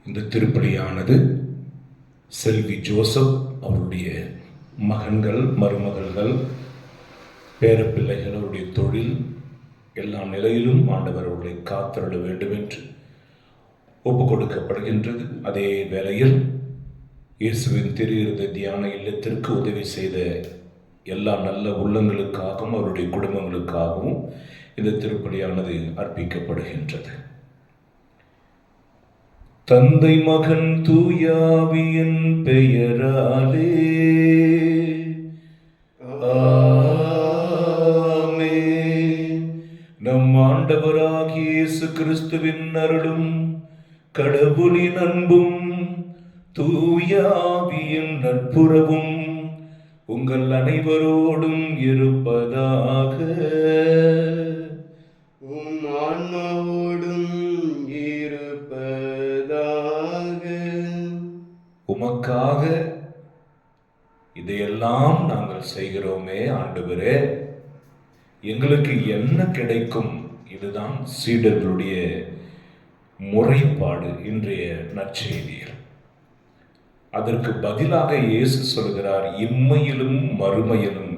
இந்த திருப்பலியானது செல்வி ஜோசப் அவருடைய மகன்கள், மருமகள்கள், பேரப்பிள்ளைகள், அவருடைய தொழில் எல்லா நிலையிலும் ஆண்டவர் அவர்களை காத்தருள வேண்டும் என்று ஒப்புக் கொடுக்கப்படுகின்றது. அதே வேளையில் இயேசுவின் திரு தியான இல்லத்திற்கு உதவி செய்த எல்லா நல்ல உள்ளங்களுக்காகவும் அவருடைய குடும்பங்களுக்காகவும் இந்த திருப்பலியானது அர்ப்பிக்கப்படுகின்றது. தந்தை, மகன், தூயாவியின் பெயராலே ஆமென். நம் ஆண்டவராகிய இயேசு கிறிஸ்துவின் அருளும் கடவுளின் அன்பும் தூயாவியின் நட்புறவும் உங்கள் அனைவரோடும் இருப்பதாக. உம் ஆன்மாவோடும் இருப்பதாக. உமக்காக இதையெல்லாம் நாங்கள் செய்கிறோமே ஆண்டவரே, எங்களுக்கு என்ன கிடைக்கும்? இதுதான் சீடர்களுடைய முறைப்பாடு இன்றைய நற்செய்தியில். அதற்கு பதிலாக இயேசு சொல்கிறார், இம்மையிலும் மறுமையிலும்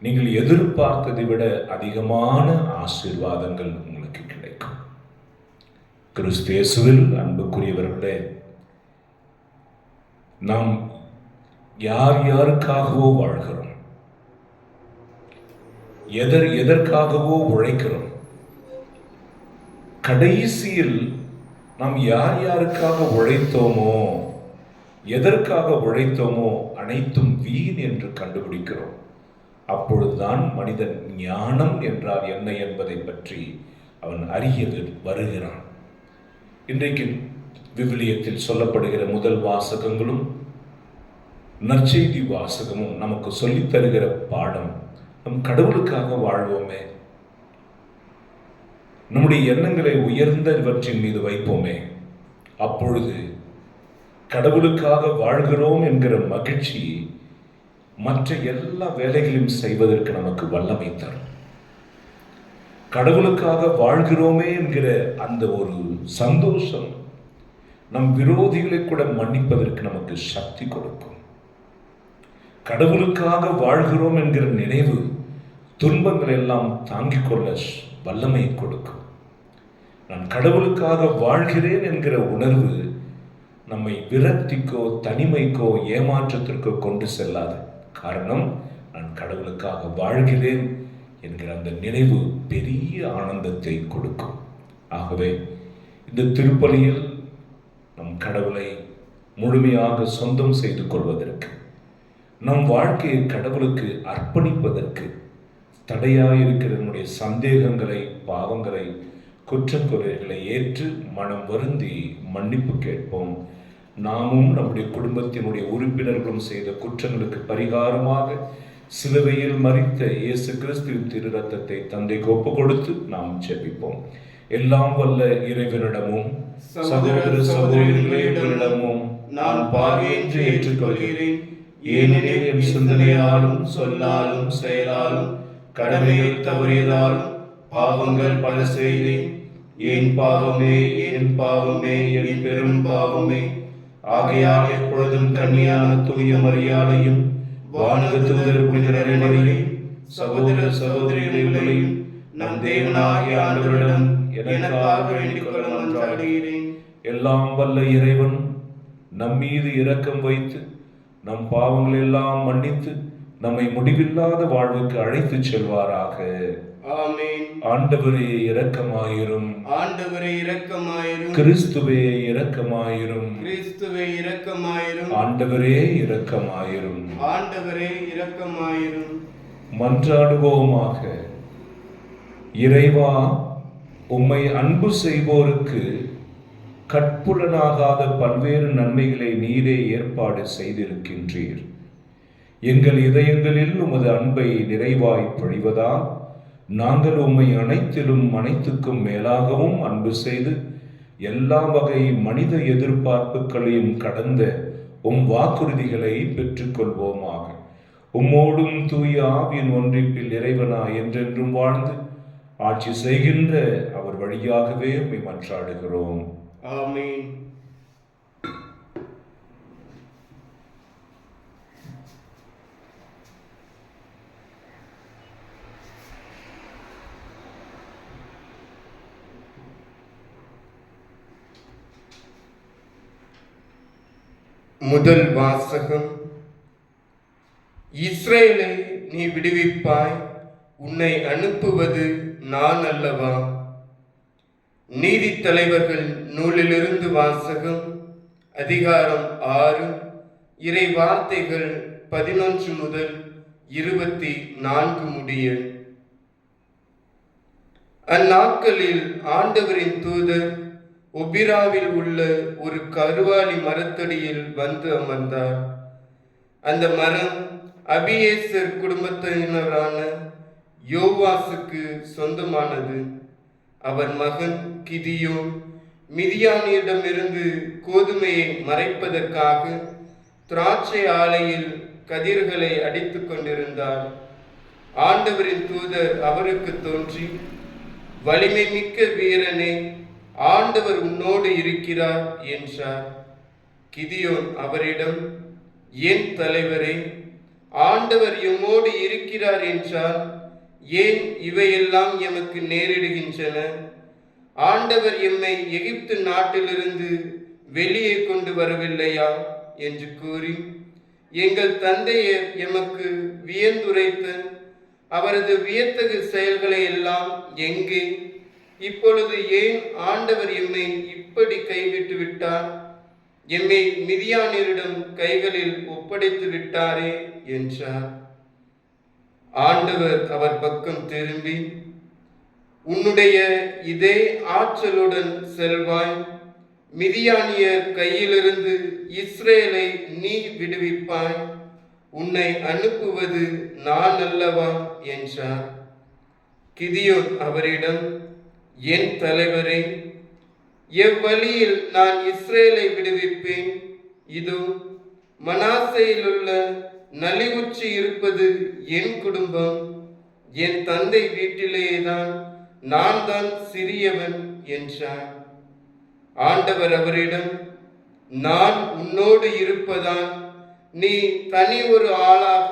நீங்கள் எதிர்பார்த்ததை விட அதிகமான ஆசீர்வாதங்கள் உங்களுக்கு கிடைக்கும். கிறிஸ்து இயேசுவில் அன்புக்குரியவர்களே, நாம் யார் யாருக்காகவோ வாழ்கிறோம், எதற்காகவோ உழைக்கிறோம். கடைசியில் நாம் யார் யாருக்காக உழைத்தோமோ, எதற்காக உழைத்தோமோ அனைத்தும் வீண் என்று கண்டுபிடிக்கிறோம். அப்பொழுதுதான் மனிதன் ஞானம் என்றால் என்ன என்பதை பற்றி அவன் அறிய வருகிறான். இன்றைக்கு விவிலியத்தில் சொல்லப்படுகிற முதல் வாசகங்களும் நற்செய்தி வாசகமும் நமக்கு சொல்லித் தருகிற பாடம், நம் கடவுளுக்காக வாழ்வோமே, நம்முடைய எண்ணங்களை உயர்ந்தவற்றின் மீது வைப்போமே, அப்பொழுது கடவுளுக்காக வாழ்கிறோம் என்கிற மகிழ்ச்சி மற்ற எல்லா வேலைகளையும் செய்வதற்கு நமக்கு வல்லமை தரும். கடவுளுக்காக வாழ்கிறோமே என்கிற அந்த ஒரு சந்தோஷம் நம் விரோதிகளை கூட மன்னிப்பதற்கு நமக்கு சக்தி கொடுக்கும். கடவுளுக்காக வாழ்கிறோம் என்கிற நினைவு துன்பங்கள் எல்லாம் தாங்கிக் கொள்ள வல்லமை கொடுக்கும். நான் கடவுளுக்காக வாழ்கிறேன் என்கிற உணர்வு நம்மை விரக்திக்கோ தனிமைக்கோ ஏமாற்றத்திற்கோ கொண்டு செல்லாது. காரணம், நான் கடவுளுக்காக வாழ்கிறேன் என்கிற அந்த நினைவு பெரிய ஆனந்தத்தை கொடுக்கும். ஆகவே இந்த திருப்பலியில் நம் கடவுளை முழுமையாக சொந்தம் செய்து கொள்வதற்கு, நம் வாழ்க்கையை கடவுளுக்கு அர்ப்பணிப்பதற்கு தடையாயிருக்கிற நம்முடைய சந்தேகங்களை, பாவங்களை, குற்றக்குறைகளை ஏற்று மனம் வருந்தி மன்னிப்பு கேட்போம். நாமும் நம்முடைய குடும்பத்தினுடைய உறுப்பினர்களும் செய்த குற்றங்களுக்கு பரிகாரமாக சிலுவையில் மரித்த இயேசு கிறிஸ்துவின் திரு ரத்தத்தை தந்தைக்கு ஒப்பு கொடுத்து நாம் ஜெபிப்போம். எல்லாம் வல்ல இறைவனிடமும் சகோதர சகோதரிகளிடமும் நான் பாவியின்றி ஏற்றுக்கொள்கிறேன். ஏனெனில் என் சிந்தனையாலும் சொல்லாலும் செயலாலும் கடமையை தவறியதாலும் பாவங்கள் பல செய்தேன். என் பாவமே, என் பாவமே, என் பெரும் பாவமே. ஆகையால் எப்பொழுதும் கன்னியான தூய மரியாதையும் வானக தூதர் புனிதரையும் சகோதர சகோதரிகளையும் நம் தேவனாகிய ஆண்டவரிடம் எனக்காக வேண்டிக் கொள்ள மன்றாடுகிறேன். எல்லாம் வல்ல இறைவன் நம் மீது இரக்கம் வைத்து நம் பாவங்கள் எல்லாம் மன்னித்து நம்மை முடிவில்லாத வாழ்வுக்கு அழைத்து செல்வாராக. ஆமென். ஆண்டவரே இரக்கமாயிரும். ஆண்டவரே இரக்கமாயிரும். கிறிஸ்துவே இரக்கமாயிரும். கிறிஸ்துவே இரக்கமாயிரும். ஆண்டவரே இரக்கமாயிரும். ஆண்டவரே இரக்கமாயிரும். மன்றாடுவோமாக. இறைவா, உம்மை அன்பு செய்வோருக்கு கட்புலனாகாத பல்வேறு நன்மைகளை நீரே ஏற்பாடு செய்திருக்கின்றீர். எங்கள் இதயங்களில் உமது அன்பை நிறைவாய் பொழிவதால் நாங்கள் உம்மை அனைத்திலும் அனைத்துக்கும் மேலாகவும் அன்பு செய்து எல்லா வகை மனித எதிர்பார்ப்புகளையும் கடந்த உம் வாக்குறுதிகளை பெற்றுக்கொள்வோமாக. உம்மோடும் தூய ஆவியின் ஒன்றிப்பில் இறைவனா என்றென்றும் வாழ்ந்து ஆட்சி செய்கின்ற அவர் வழியாகவே உம்மை மன்றாடுகிறோம். ஆமென். முதல் வாசகம். இஸ்ரேலை நீ விடுவிப்பாய், உன்னை அனுப்புவது நான் அல்லவா? நீதித்தலைவர்கள் நூலிலிருந்து வாசகம். அதிகாரம் 6, இறை வார்த்தைகள் 11 முதல் 24 முடிய. அந்நாட்களில் ஆண்டவரின் தூதர் ஒபிராவில் உள்ள ஒரு கருவாலி மரத்தடியில் வந்து அமர்ந்தார். அந்த மரம் அபியேசர் குடும்பத்தினரான யோவாசுக்கு சொந்தமானது. அவர் மகன் கிதியோன் மிதியானியிடமிருந்து கோதுமையை மறைப்பதற்காக திராட்சை ஆலையில் கதிர்களை அடித்துக் கொண்டிருந்தார். ஆண்டவரின் தூதர் அவருக்கு தோன்றி, வலிமை மிக்க வீரனே, ஆண்டவர் உன்னோடு இருக்கிறார் என்றார். கிதியோன் அவரிடம், என் தலைவரே, ஆண்டவர் எம்மோடு இருக்கிறார் என்றால் ஏன் இவையெல்லாம் எமக்கு நேரிடுகின்றன? ஆண்டவர் எம்மை எகிப்து நாட்டிலிருந்து வெளியே கொண்டு வரவில்லையா என்று கூறி, எங்கள் தந்தையர் எமக்கு வியந்துரைத்த அவரது வியத்தகு செயல்களை எல்லாம் எங்கே? இப்பொழுது ஏன் ஆண்டவர் எம்மை இப்படி கைவிட்டு விட்டார்? எம்மை மிதியானியரிடம் கைகளில் ஒப்படைத்து விட்டாரே என்றார். ஆண்டவர் அவர் பக்கம் திரும்பி, உன்னுடைய இதே ஆற்றலுடன் செல்வாய், மிதியானியர் கையிலிருந்து இஸ்ரேலை நீ விடுவிப்பாய், உன்னை அனுப்புவது நான் அல்லவா என்றார். கிதியோன் அவரிடம், என் தலைவரே, எவ்வழியில் நான் இஸ்ரேலை விடுவிப்பேன்? இதோ மனாசையிலுள்ள நலிவுற்று இருப்பது என் குடும்பம். என் தந்தை வீட்டிலேதான் நான் தான் சிறியவன் என்றார். ஆண்டவர் அவரிடம், நான் உன்னோடு இருப்பதால் நீ தனி ஒரு ஆளாக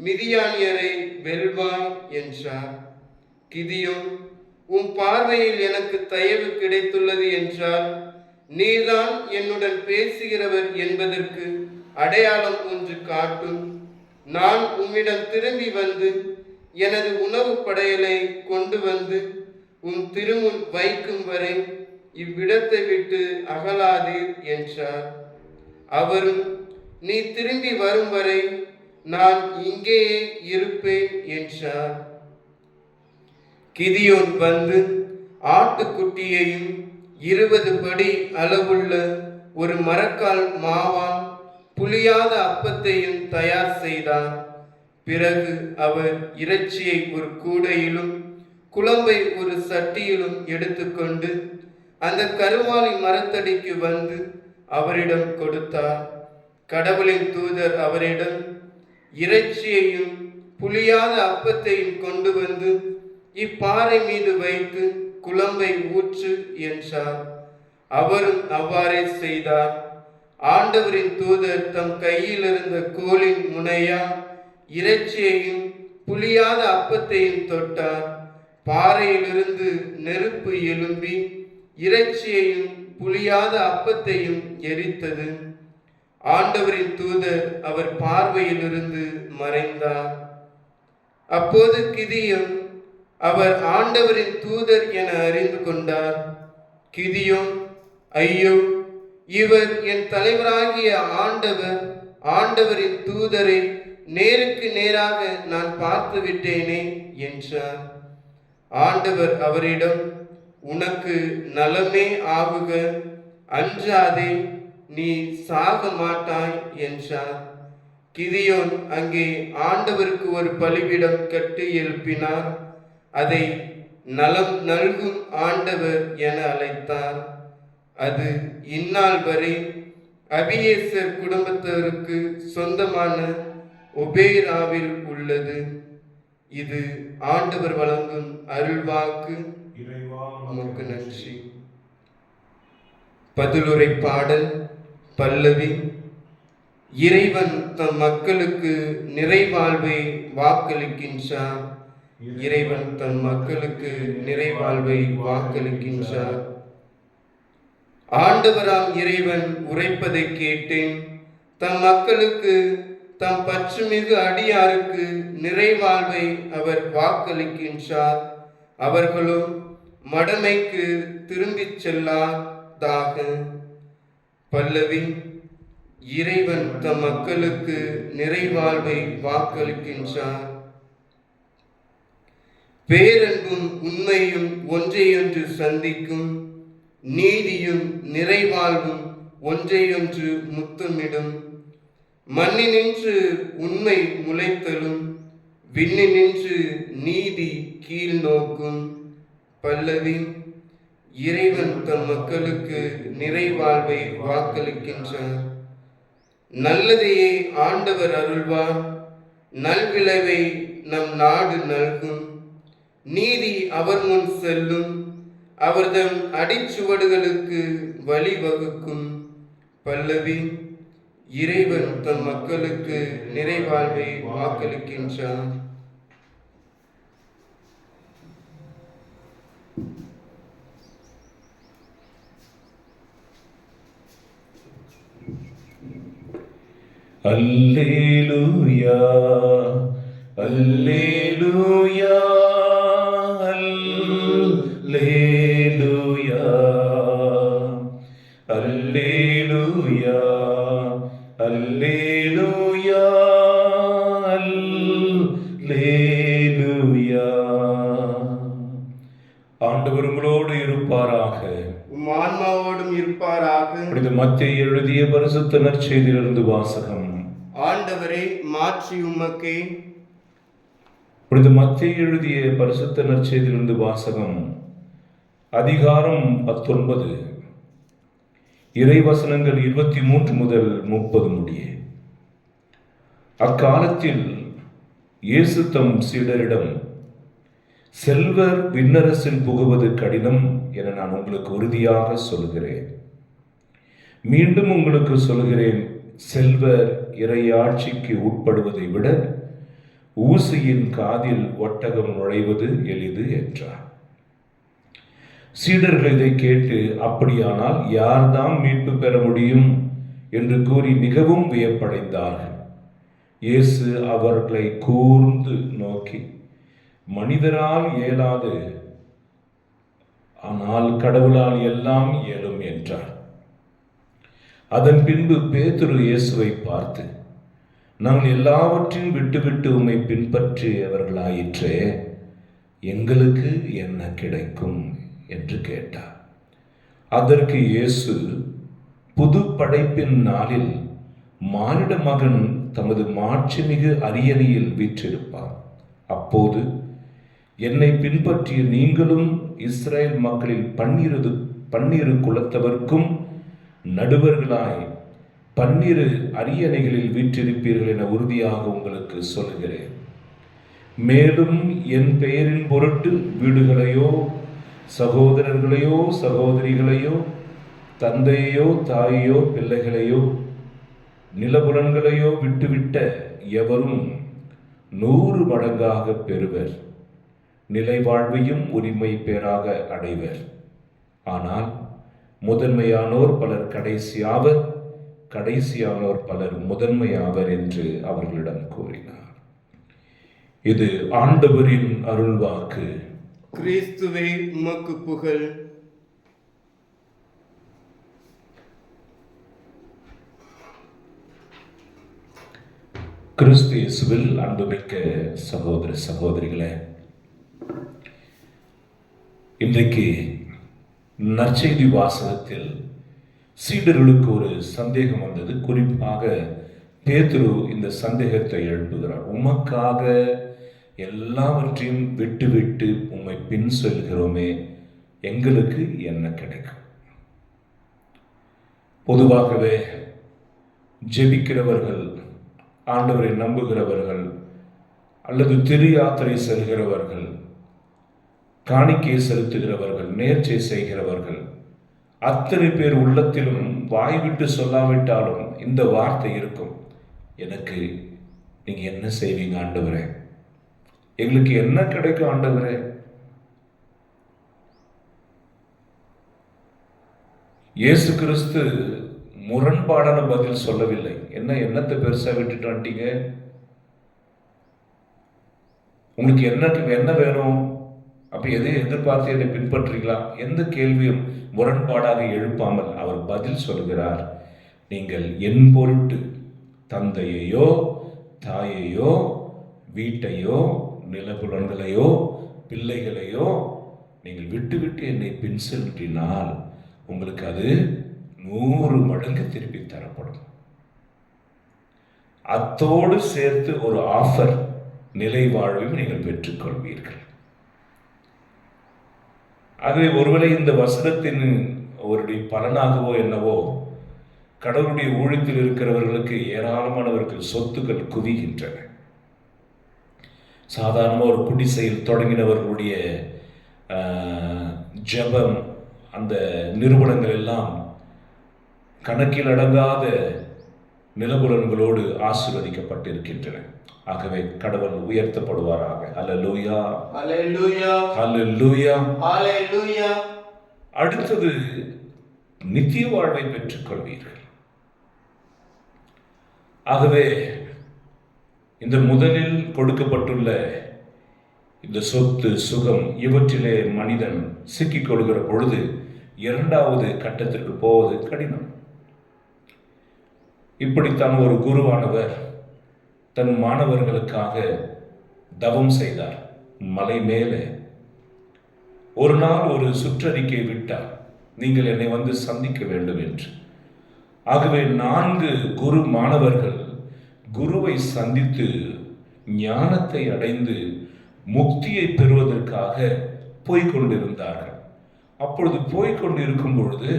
மிதியானியரை வெல்வாய் என்றார். கிதியோன், உன் பார்வையில் எனக்கு தயவு கிடைத்துள்ளது என்றால் நீதான் என்னுடன் பேசுகிறவர் என்பதற்கு அடையாளம் ஒன்று காட்டும். நான் உம்மிடம் திரும்பி வந்து எனது உணவு படையலை கொண்டு வந்து உன் திருமுன் வைக்கும் வரை இவ்விடத்தை விட்டு அகலாதீர் என்றார். அவரும், நீ திரும்பி வரும் வரை நான் இங்கேயே இருப்பேன் என்றார். கிதியோன் வந்து ஆட்டுக்குட்டியையும் 20 படி அளவுள்ள ஒரு மரக்கால் மாவால் புளியாத அப்பத்தையும் தயார் செய்தார். பிறகு அவர் இறைச்சியை ஒரு கூடையிலும் குழம்பை ஒரு சட்டியிலும் எடுத்துக்கொண்டு அந்த கருவாலி மரத்தடிக்கு வந்து அவரிடம் கொடுத்தார். கடவுளின் தூதர் அவரிடம், இறைச்சியையும் புளியாத அப்பத்தையும் கொண்டு வந்து இப்பாறை மீது வைத்து குழம்பை ஊற்று என்றார். அவரும் அவ்வாறே செய்தார். ஆண்டவரின் தூதர் தம் கையில் இருந்த கோலின் முனையா இறைச்சியையும் புளியாத அப்பத்தையும் தொட்டார். பாறையிலிருந்து நெருப்பு எழும்பி இறைச்சியையும் புளியாத அப்பத்தையும் எரித்தது. ஆண்டவரின் தூதர் அவர் பார்வையிலிருந்து மறைந்தார். அப்போது கிதியோன் அவர் ஆண்டவரின் தூதர் என அறிந்து கொண்டார். கிதியோன், ஐயோ, இவர் என் தலைவராகிய ஆண்டவரின் தூதரை நேருக்கு நேராக நான் பார்த்து விட்டேனே என்றார். ஆண்டவர் அவரிடம், உனக்கு நலமே ஆகுக, அஞ்சாதே, நீ சாக மாட்டாய் என்றார். கிதியோன் அங்கே ஆண்டவருக்கு ஒரு பலிபீடம் கட்டி எழுப்பினார். அதை நலம் நல்கும் ஆண்டவர் என அழைத்தார். அது இந்நாள் வரை அபியேசர் குடும்பத்தினருக்கு சொந்தமான ஒபேராவில் உள்ளது. இது ஆண்டவர் வழங்கும் அருள்வாக்கு. உமக்கு நன்றி. பதிலுரை பாடல். பல்லவி. இறைவன் தம் மக்களுக்கு நிறைவாழ்வை வாக்களிக்கின்றார். இறைவன் தன் மக்களுக்கு நிறைவாழ்வை வாக்களிக்கின்றார். ஆண்டவராம் இறைவன் உரைப்பதை கேட்டேன். தம் மக்களுக்கு தம் பற்றுமிகு அடியாருக்கு நிறைவாழ்வை அவர் வாக்களிக்கின்றார். அவர்களும் மடமைக்கு திரும்பிச் செல்லாதாக. பல்லவி. இறைவன் தம் மக்களுக்கு நிறைவாழ்வை வாக்களிக்கின்றார். பேரன்பும் உண்மையும் ஒன்றையொன்று சந்திக்கும், நீதியும் நிறைவாழ்வும் ஒன்றையொன்று முத்தமிடும். மண்ணினின்று உண்மை முளைத்தலும், விண்ணினின்று நீதி கீழ் நோக்கும். பல்லவி. இறைவன் தம் மக்களுக்கு நிறைவாழ்வை வாக்களிக்கின்றார். நல்லதையே ஆண்டவர் அருள்வார், நல்விளைவை நம் நாடு நல்கும். நீதி அவர் முன் செல்லும், அவர்தம் அடிச்சுவடுகளுக்கு வழிவகுக்கும். பல்லவி. இறைவன் தம் மக்களுக்கு நிறைவாழ்வை வாக்களிக்கின்றார். அல்லேலூயா, அல்லேலூயா, அல்லேலூயா, அல்லேலூயா, அல்லேலூயா, அல்லேலூயா. ஆண்டவர் உங்களோடு இருப்பாராக, உம் ஆன்மாவோடும் இருப்பாராக. மத்தேயு எழுதிய பரிசுத்த நற்செய்தியிலிருந்து வாசகம். ஆண்டவரே, மாற்றி உமக்கே. மத்தேயு எழுதிய பரிசுத்த நற்செய்தியிலிருந்து வாசகம். அதிகாரம் 19, இறைவசனங்கள் 23 முதல் 30 முடிய. அக்காலத்தில் இயேசு தம் சீடரிடம், செல்வர் விண்ணரசில் புகுவது கடினம் என நான் உங்களுக்கு உறுதியாக சொல்கிறேன். மீண்டும் உங்களுக்கு சொல்கிறேன், செல்வர் இறையாட்சிக்கு உட்படுவதை விட ஊசியின் காதில் ஒட்டகம் நுழைவது எளிது என்றார். சீடர்கள் இதை கேட்டு, அப்படியானால் யார்தான் மீட்பு பெற முடியும் என்று கூறி மிகவும் வியப்படைந்தார்கள். இயேசு அவர்களை கூர்ந்து நோக்கி, மனிதரால் இயலாது, ஆனால் கடவுளால் எல்லாம் இயலும் என்றார். அதன் பின்பு பேதுரு இயேசுவை பார்த்து, நாங்கள் எல்லாவற்றையும் விட்டுவிட்டு உம்மை பின்பற்றியவர்களாயிற்றே, எங்களுக்கு என்ன கிடைக்கும் என்று கேட்டார். அதற்கு இயேசு, புது படைப்பின் நாளில் மானிட மகன் தமது மாட்சிமிகு அரியணையில் வீற்றிருப்பார். அப்போது என்னை பின்பற்றிய நீங்களும் இஸ்ரேல் மக்களில் 12 குலத்தவர்க்கும் நடுவர்களாய் 12 அரியணைகளில் வீற்றிருப்பீர்கள் என உறுதியாக உங்களுக்கு சொல்கிறேன். மேலும் என் பெயரின் பொருட்டு வீடுகளையோ சகோதரர்களையோ சகோதரிகளையோ தந்தையோ தாயையோ பிள்ளைகளையோ நிலபுலன்களையோ விட்டுவிட்ட எவரும் 100 மடங்காக பெறுவர், நிலை வாழ்வையும் உரிமை பேராக அடைவர். ஆனால் முதன்மையானோர் பலர் கடைசியாவர், கடைசியானோர் பலர் முதன்மையாவர் என்று அவர்களிடம் கூறினார். இது ஆண்டவரின் அருள்வாக்கு. கிறிஸ்துவே, உமக்கு புகழ். கிறிஸ்து இயேசுவில் அன்புமிக்க சகோதர சகோதரிகளே, இன்றைக்கு நற்செய்தி வாசகத்தில் சீடர்களுக்கு ஒரு சந்தேகம் வந்தது. குறிப்பாக பேதுரு இந்த சந்தேகத்தை எழுப்புகிறார். உமக்காக எல்லாவற்றையும் விட்டுவிட்டு உம்மை பின் செல்கிறோமே, எங்களுக்கு என்ன கிடைக்கும்? பொதுவாகவே ஜெபிக்கிறவர்கள், ஆண்டவரை நம்புகிறவர்கள், அல்லது திரு யாத்திரை செல்கிறவர்கள், காணிக்கை செலுத்துகிறவர்கள், நேர்ச்சை செய்கிறவர்கள், அத்தனை பேர் உள்ளத்திலும் வாய்விட்டு சொல்லாவிட்டாலும் இந்த வார்த்தை இருக்கும். எனக்கு நீங்க என்ன செய்வீங்க ஆண்டவரே? எங்களுக்கு என்ன கிடைக்கும் ஆண்டவரே? இயேசு கிறிஸ்து முரண்பாடான பதில் சொல்லவில்லை. என்னத்தை பெருசா விட்டுட்டு வந்துட்டீங்க? உங்களுக்கு என்ன வேணும்? அப்ப எதையும் எதிர்பார்த்து என்னை பின்பற்றுறீங்களா? எந்த கேள்வியும் முரண்பாடாக எழுப்பாமல் அவர் பதில் சொல்கிறார். நீங்கள் என் பொருட்டு தந்தையையோ தாயையோ வீட்டையோ நிலபுலன்களையோ பிள்ளைகளையோ நீங்கள் விட்டு என்னை பின் சென்றினால் உங்களுக்கு அது 100 மடங்கு திருப்பி தரப்படும். அத்தோடு சேர்த்து ஒரு ஆஃபர், நிலை வாழ்வையும் நீங்கள் பெற்றுக்கொள்வீர்கள். ஆகவே ஒருவேளை இந்த வசனத்தின் ஒரு பலனாகவோ என்னவோ கடவுளுடைய ஊழியத்தில் இருக்கிறவர்களுக்கு ஏராளமானவர்கள் சொத்துக்கள் குவிகின்றன. சாதாரண ஒரு குடிசையில் தொடங்கினவர்களுடைய ஜெபம், அந்த நிறுவனங்கள் எல்லாம் கணக்கில் அடங்காத நிலபுலன்களோடு ஆசீர்வதிக்கப்பட்டிருக்கின்றன. ஆகவே கடவுள் உயர்த்தப்படுவாராக. அல்லேலூயா, அல்லேலூயா, அல்லேலூயா, அல்லேலூயா. அடுத்தது நித்திய வாழ்வை பெற்றுக்கொள்வீர்கள். ஆகவே இந்த முதலில் கொடுக்கப்பட்டுள்ள இந்த சொத்து சுகம் இவற்றிலே மனிதன் சிக்கிக் கொள்கிற பொழுது இரண்டாவது கட்டத்திற்கு போவது கடினம். இப்படித்தான் ஒரு குருவானவர் தன் மாணவர்களுக்காக தவம் செய்தார். மலை மேலே ஒரு நாள் ஒரு சுற்றறிக்கை விட்டார், நீங்கள் என்னை வந்து சந்திக்க வேண்டும் என்று. ஆகவே 4 குரு மாணவர்கள் குருவை சந்தித்து ஞானத்தை அடைந்து முக்தியை பெறுவதற்காக போய்கொண்டிருந்தார்கள். அப்பொழுது போய்கொண்டிருக்கும் பொழுது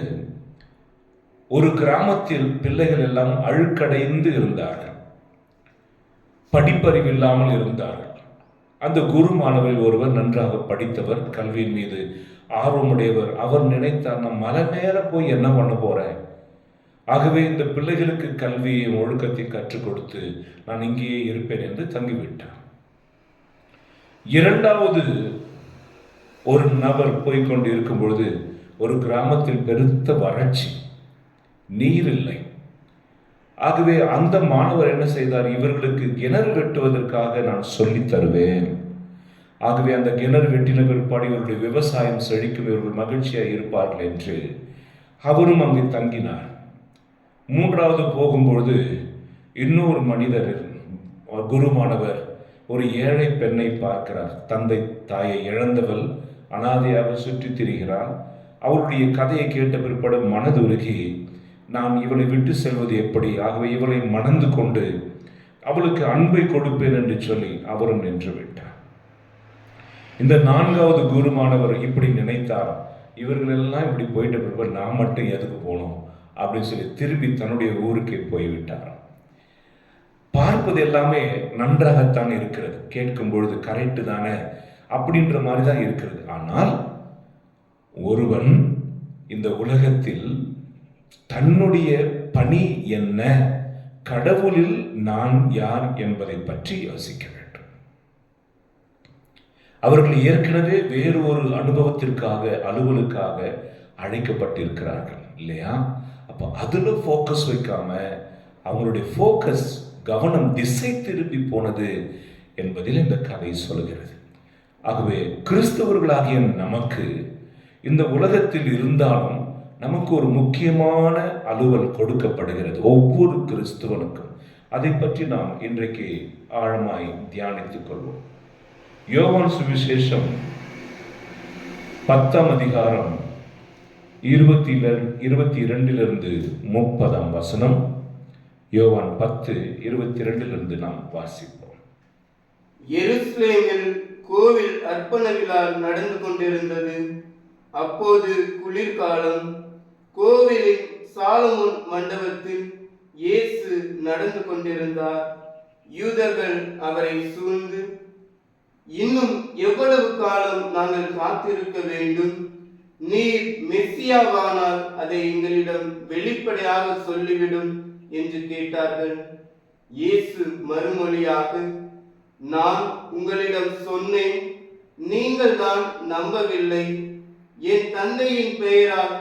ஒரு கிராமத்தில் பிள்ளைகள் எல்லாம் அழுக்கடைந்து இருந்தார்கள், படிப்பறிவில்லாமல் இருந்தார்கள். அந்த குரு மாணவரில் ஒருவர் நன்றாக படித்தவர், கல்வியின் மீது ஆர்வமுடையவர். அவர் நினைத்தார், நான் மலை மேல போய் என்ன பண்ண போறேன்? ஆகவே இந்த பிள்ளைகளுக்கு கல்வியை ஒழுக்கத்தை கற்றுக் கொடுத்து நான் இங்கேயே இருப்பேன் என்று தங்கிவிட்டார். இரண்டாவது ஒரு நபர் போய்கொண்டு இருக்கும் பொழுது ஒரு கிராமத்தில் பெருத்த வறட்சி, நீர் இல்லை. ஆகவே அந்த மாணவர் என்ன செய்தார், இவர்களுக்கு கிணறு வெட்டுவதற்காக நான் சொல்லித் தருவேன். ஆகவே அந்த கிணறு வெட்டின பிற்பாடு இவருடைய விவசாயம் செழிக்கும், இவர்கள் மகிழ்ச்சியாக இருப்பார்கள் என்று அவரும் அங்கே தங்கினார். மூன்றாவது போகும்பொழுது இன்னொரு மனிதர், குருமானவர், ஒரு ஏழை பெண்ணை பார்க்கிறார். தந்தை தாயை இழந்தவள் அனாதையாக சுற்றி திரிகிறாள். அவருடைய கதையை கேட்ட பிற்பாடு மனதுருகி, நான் இவளை விட்டு செல்வது எப்படி? ஆகவே இவளை மணந்து கொண்டு அவளுக்கு அன்பை கொடுப்பேன் என்று சொல்லி அவரும் நின்று விட்டார். இந்த 4வது குருமானவர் இப்படி நினைத்தார், இவர்கள் எல்லாம் இப்படி போயிட்ட பிற்பாடு நான் மட்டும் எதுக்கு போகணும் அப்படின்னு சொல்லி திரும்பி தன்னுடைய ஊருக்கே போய்விட்டார். பார்ப்பது எல்லாமே நன்றாகத்தான் இருக்கிறது, கேட்கும் பொழுது கரெக்டு தானே அப்படின்ற மாதிரி தான் இருக்கிறது. ஆனால் ஒருவன் இந்த உலகத்தில் தன்னுடைய பணி என்ன, கடவுளில் நான் யார் என்பதை பற்றி யோசிக்க வேண்டும். அவர்கள் ஏற்கனவே வேறு ஒரு அனுபவத்திற்காக, அலுவலுக்காக அழைக்கப்பட்டிருக்கிறார்கள் இல்லையா? அப்போ அதுல ஃபோக்கஸ் வைக்காம அவங்களுடைய ஃபோக்கஸ், கவனம் திசை திருப்பி போனது என்பதில் இந்த கதை சொல்கிறது. ஆகவே கிறிஸ்தவர்களாகிய நமக்கு இந்த உலகத்தில் இருந்தாலும் நமக்கு ஒரு முக்கியமான அலுவல் கொடுக்கப்படுகிறது, ஒவ்வொரு கிறிஸ்தவனுக்கும். அதை பற்றி நாம் இன்றைக்கு ஆழமாய் தியானித்துக் கொள்வோம். யோவான் சுவிசேஷம் 10ஆம் அதிகாரம் 22 30 யோவான் 10:22 நாம் வாசிப்போம். எருசலேமில் கோவில் அர்ப்பண விழா நடந்து கொண்டிருந்தது. அப்போது குளிர்காலம். கோவிலின் சாலமோன் மண்டபத்தில் இயேசு நடந்து கொண்டிருந்தார். யூதர்கள் அவரை சூழ்ந்து, இன்னும் எவ்வளவு காலம் நாங்கள் காத்திருக்க வேண்டும்? நீர் மெசியாவானால் அதை எங்களிடம் வெளிப்படையாக சொல்லிவிடும் என்று கேட்டார்கள். இயேசு மறுமொழியாக, நான் உங்களிடம் சொன்னேன், நீங்கள் தான் நம்பவில்லை. என் தந்தையின் பெயரால்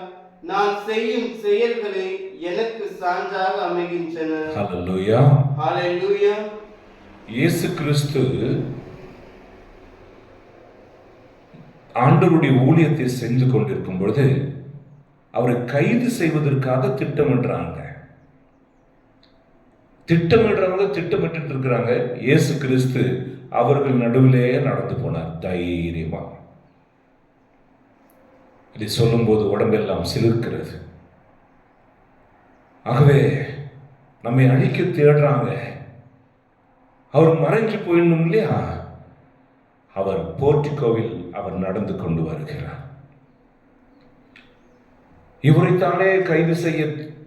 நான் செய்யும் செயல்களை எனக்கு சான்றாக அமைகின்றன. ஹல்லேலூயா. ஹalleluya. இயேசு கிறிஸ்து ஆண்டவருடைய ஊழியத்தை செஞ்சு கொண்டிருக்கும் பொழுது அவரை கைது செய்வதற்காக திட்டமிடுறாங்க. திட்டமிடுறவங்க திட்டமிட்டு இருக்கிறாங்க. இயேசு கிறிஸ்து அவர்கள் நடுவிலே நடந்து போனார் தைரியமா. இதை சொல்லும் போது உடம்பெல்லாம் சிலிர்க்கிறது. ஆகவே நம்மை அழிக்க தேடுறாங்க. அவர் மறைஞ்சு போயிடணும் இல்லையா? அவர் போர்ட்டிகோவில் அவர் நடந்து கொண்டு வருகிறார். இவரைத்தானே கைது செய்ய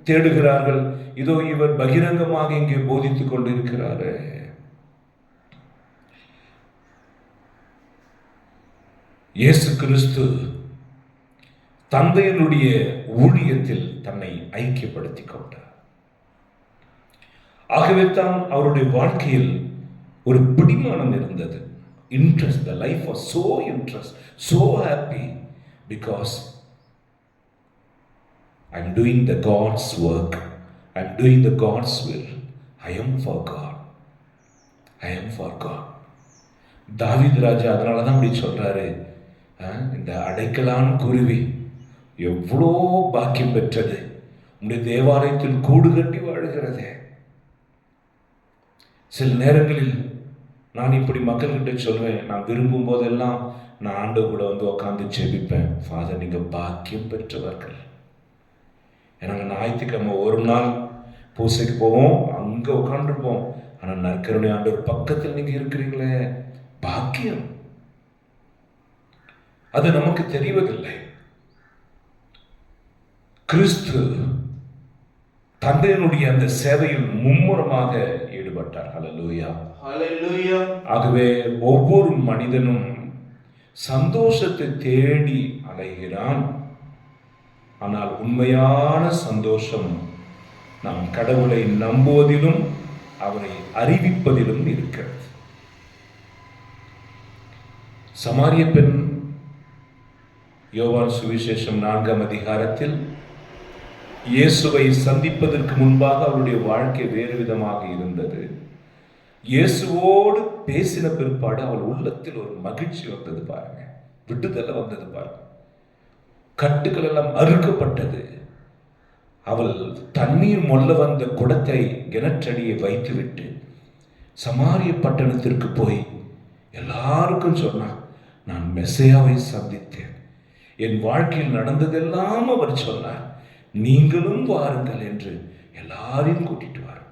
தேடுகிறார்கள். இதோ இவர் பகிரங்கமாக இங்கே போதித்துக் கொண்டிருக்கிறாரு. இயேசு கிறிஸ்து தந்தையினுடைய ஊழியத்தில் தன்னை ஐக்கியப்படுத்திக் கொண்டார். ஆகவே தான் அவருடைய வாழ்க்கையில் ஒரு பிடிமானம் இருந்தது. Interest. The life was so interest, so happy because I'm doing the God's work. I'm doing the God's will. I am for God. I am for God. தாவீது ராஜா அதனால தான் அப்படி சொல்றாரு, இந்த அடைக்கலான் குருவி எவ்வளோ பாக்கியம் பெற்றது, உடைய தேவாலயத்தில் கூடு கட்டி வாழ்கிறதே. சில நேரங்களில் நான் இப்படி மக்கள்கிட்ட சொல்வேன், நான் விரும்பும் போதெல்லாம் நான் ஆண்டவர் கூட வந்து உட்காந்து ஜெபிப்பேன். ஃபாதர், நீங்க பாக்கியம் பெற்றவர்கள். எனக்கு ஞாயிற்றுக்கிழமை ஒரு நாள் பூசைக்கு போவோம், அங்க உட்காந்துருப்போம். ஆனா நற்கருணை ஆண்டவர் பக்கத்தில் நீங்க இருக்கிறீங்களே, பாக்கியம். அது நமக்கு தெரிவதில்லை. கிறிஸ்து தந்தையினுடைய அந்த சேவையில் மும்முரமாக ஈடுபட்டார். ஹல்லேலூயா. ஹalleluya. ஆகவே ஒவ்வொரு மனிதனும் சந்தோஷத்தை தேடி அலைகிறான். ஆனால் உண்மையான சந்தோஷம் நாம் கடவுளை நம்புவதிலும் அவரை அறிவிப்பதிலும் இருக்கிறது. சமாரிய பெண் யோவான் சுவிசேஷம் 4ஆம் அதிகாரத்தில் இயேசுவை சந்திப்பதற்கு முன்பாக அவருடைய வாழ்க்கை வேறு விதமாக இருந்தது. இயேசுவோடு பேசின பிற்பாடு அவள் உள்ளத்தில் ஒரு மகிழ்ச்சி வந்தது பாருங்க, விடுதலை வந்தது பாருங்க. கட்டுகள் எல்லாம் அறுக்கப்பட்டது. அவள் தண்ணீர் மொல்ல வந்த குடத்தை கிணற்றடியை வைத்துவிட்டு சமாரிய பட்டணத்திற்கு போய் எல்லாருக்கும் சொன்னான், நான் மெசையாவை சந்தித்தேன், என் வாழ்க்கையில் நடந்ததெல்லாம் அவர் சொன்னார், நீங்களும் வாருங்கள் என்று எல்லாரையும் கூட்டிட்டு வார்.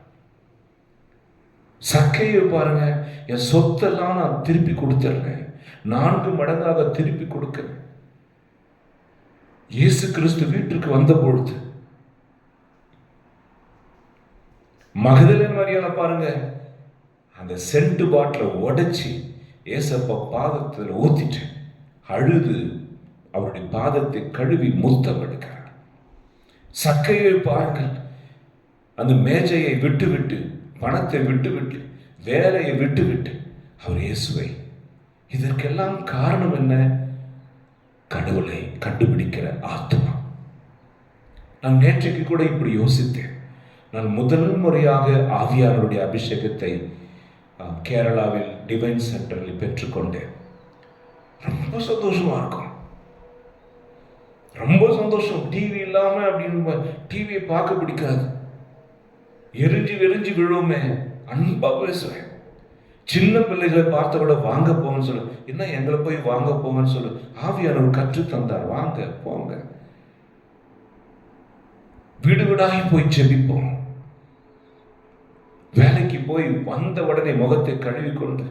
சக்கையை பாருங்க, என் சொத்தெல்லாம் நான் திருப்பி கொடுத்துறேன், 4 மடங்காக திருப்பி கொடுக்கிறேன். இயேசு கிறிஸ்து வீட்டிற்கு வந்த பொழுது மகதலேன் மரியாதை பாருங்க, அந்த சென்ட் பாட்டில உடைச்சி ஏசப்பா பாதத்தில் ஊத்திட்டு அழுது அவருடைய பாதத்தை கழுவி முத்தம் எடுக்கிறார். சக்கையை பாருங்கள், அந்த மேஜையை விட்டுவிட்டு, பணத்தை விட்டுவிட்டு, வேலையை விட்டுவிட்டு அவர் இயேசுவை. இதற்கெல்லாம் காரணம் என்ன? கடவுளை கண்டுபிடிக்கிற ஆத்மா. நான் நேற்றைக்கு கூட இப்படி யோசித்தேன். நான் முதல் முறையாக ஆவியாருடைய அபிஷேகத்தை கேரளாவில் டிவைன் சென்டரில் பெற்றுக்கொண்டேன். ரொம்ப சந்தோஷமா இருக்கும், ரொம்ப சந்தோஷம். டிவி இல்லாம அப்படின்னு டிவியை பார்க்க பிடிக்காது, எரிஞ்சு எரிஞ்சு விழுவுமே. அன்பா பேசுவேன். சின்ன பிள்ளைகளை பார்த்த கூட வாங்க போங்கன்னு சொல்லு, என்ன எங்களை போய் வாங்க போங்கன்னு சொல்லு, ஆவியானவர் கற்று தந்தார், வாங்க போங்க. வீடு வீடாகி போய் செபிப்போம். வேலைக்கு போய் வந்த உடனே முகத்தை கழுவிக்கொண்டு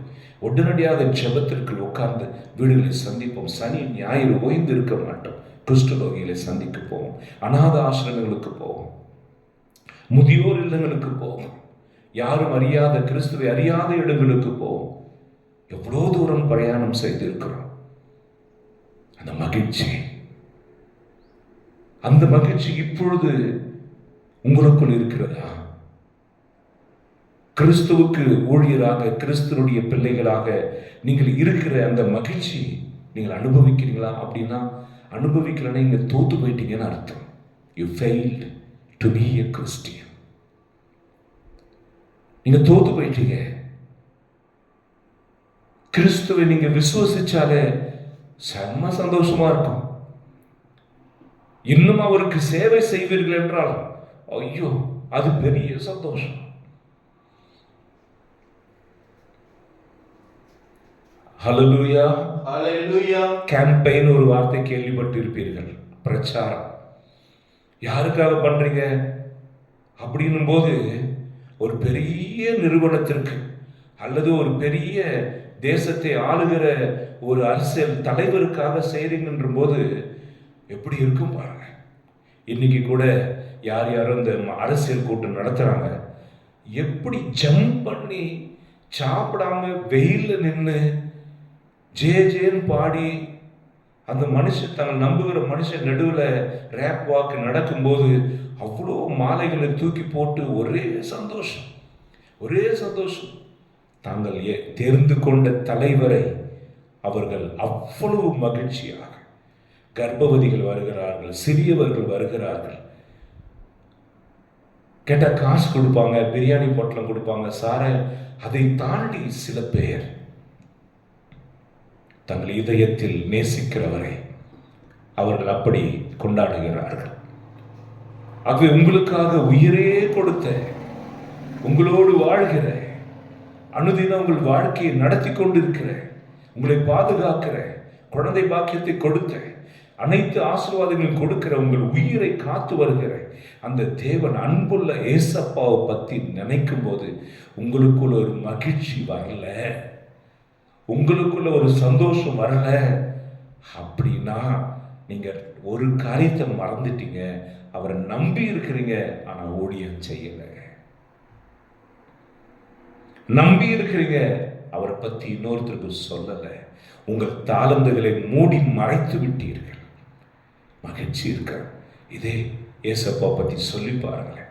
உடனடியாக ஜெபத்திற்கு உட்கார்ந்து வீடுகளை சந்திப்போம். சனி ஞாயிறு ஓய்ந்து இருக்க மாட்டோம். குஷ்டரோகிகளை சந்திக்க போவோம், அநாத ஆசிரமங்களுக்கு போவோம், முதியோர் இல்லங்களுக்கு போவோம், யாரும் அறியாத கிறிஸ்துவை அறியாத இடங்களுக்கு போவோம். எவ்வளோ தூரம் பிரயாணம் செய்திருக்கிறோம். அந்த மகிழ்ச்சி, அந்த மகிழ்ச்சி இப்பொழுது உங்களுக்குள் இருக்கிறதா? கிறிஸ்துவுக்கு ஊழியராக, கிறிஸ்துவனுடைய பிள்ளைகளாக நீங்கள் இருக்கிற அந்த மகிழ்ச்சி நீங்கள் அனுபவிக்கிறீங்களா? அப்படின்னா அனுபவிக்கலன்னா இங்க தோத்து போயிட்டீங்கன்னு அர்த்தம். You failed to be a Christian. நீங்க தோத்து போயிட்டீங்க. கிறிஸ்துவை நீங்க விசுவசிச்சாலே செம்ம சந்தோஷமா இருக்கும். இன்னும் அவருக்கு சேவை செய்வீர்கள் என்றால் ஐயோ அது பெரிய சந்தோஷம். ஹல்லேலூயா. ஹல்லேலூயா. கேம்பெயின் ஒரு வார்த்தை கேள்விப்பட்டிருப்பீர்கள். பிரச்சாரம் யாருக்காக பண்றீங்க அப்படின்னும் போது ஒரு பெரிய நிறுவனத்திற்கு அல்லது ஒரு பெரிய தேசத்தை ஆளுகிற ஒரு அரசியல் தலைவருக்காக செய்றீங்கன்ற போது எப்படி இருக்கும் பாருங்க. இன்னைக்கு கூட யார் யாரும் இந்த அரசியல் கூட்டம் நடத்துறாங்க, எப்படி ஜம்ப் பண்ணி சாப்பிடாம வெயில்ல நின்று ஜேன்னு பாடி அந்த மனுஷன் தங்கள் நம்புகிற மனுஷன் நடுவில் ரேப் வாக்கு நடக்கும்போது அவ்வளோ மாலைகளை தூக்கி போட்டு ஒரே சந்தோஷம், ஒரே சந்தோஷம். தாங்கள் தெரிந்து கொண்ட தலைவரை அவர்கள் அவ்வளவு மகிழ்ச்சியாக, கர்ப்பவதிகள் வருகிறார்கள், சிறியவர்கள் வருகிறார்கள். கேட்டால் காசு கொடுப்பாங்க, பிரியாணி பொட்டலம் கொடுப்பாங்க, சாரை. அதை தாண்டி சில பேர் தங்கள் இதயத்தில் நேசிக்கிறவரை அவர்கள் அப்படி கொண்டாடுகிறார்கள். ஆகவே உங்களுக்காக உயிரே கொடுத்த, உங்களோடு வாழ்கிற, அனுதினம் உங்கள் வாழ்க்கையை நடத்தி கொண்டிருக்கிற, உங்களை பாதுகாக்கிற, குழந்தை பாக்கியத்தை கொடுத்த, அனைத்து ஆசீர்வாதங்களையும் கொடுக்கிற, உங்கள் உயிரை காத்து வருகிற அந்த தேவன் அன்புள்ள ஏசப்பாவை பற்றி நினைக்கும் போது உங்களுக்குள்ள ஒரு மகிழ்ச்சி வரல, உங்களுக்குள்ள ஒரு சந்தோஷம் வரல அப்படின்னா நீங்க ஒரு காரியத்தை மறந்துட்டீங்க. அவரை நம்பி இருக்கிறீங்க, ஆனா ஊழியம் செய்யல. நம்பி இருக்கிறீங்க, அவரை பத்தி இன்னொருத்தருக்கு சொல்லல. உங்கள் தாளந்துகளை மூடி மறைத்து விட்டீர்கள். மகிழ்ச்சி இருக்க இதே ஏசப்பா பத்தி சொல்லி பாருங்களேன்.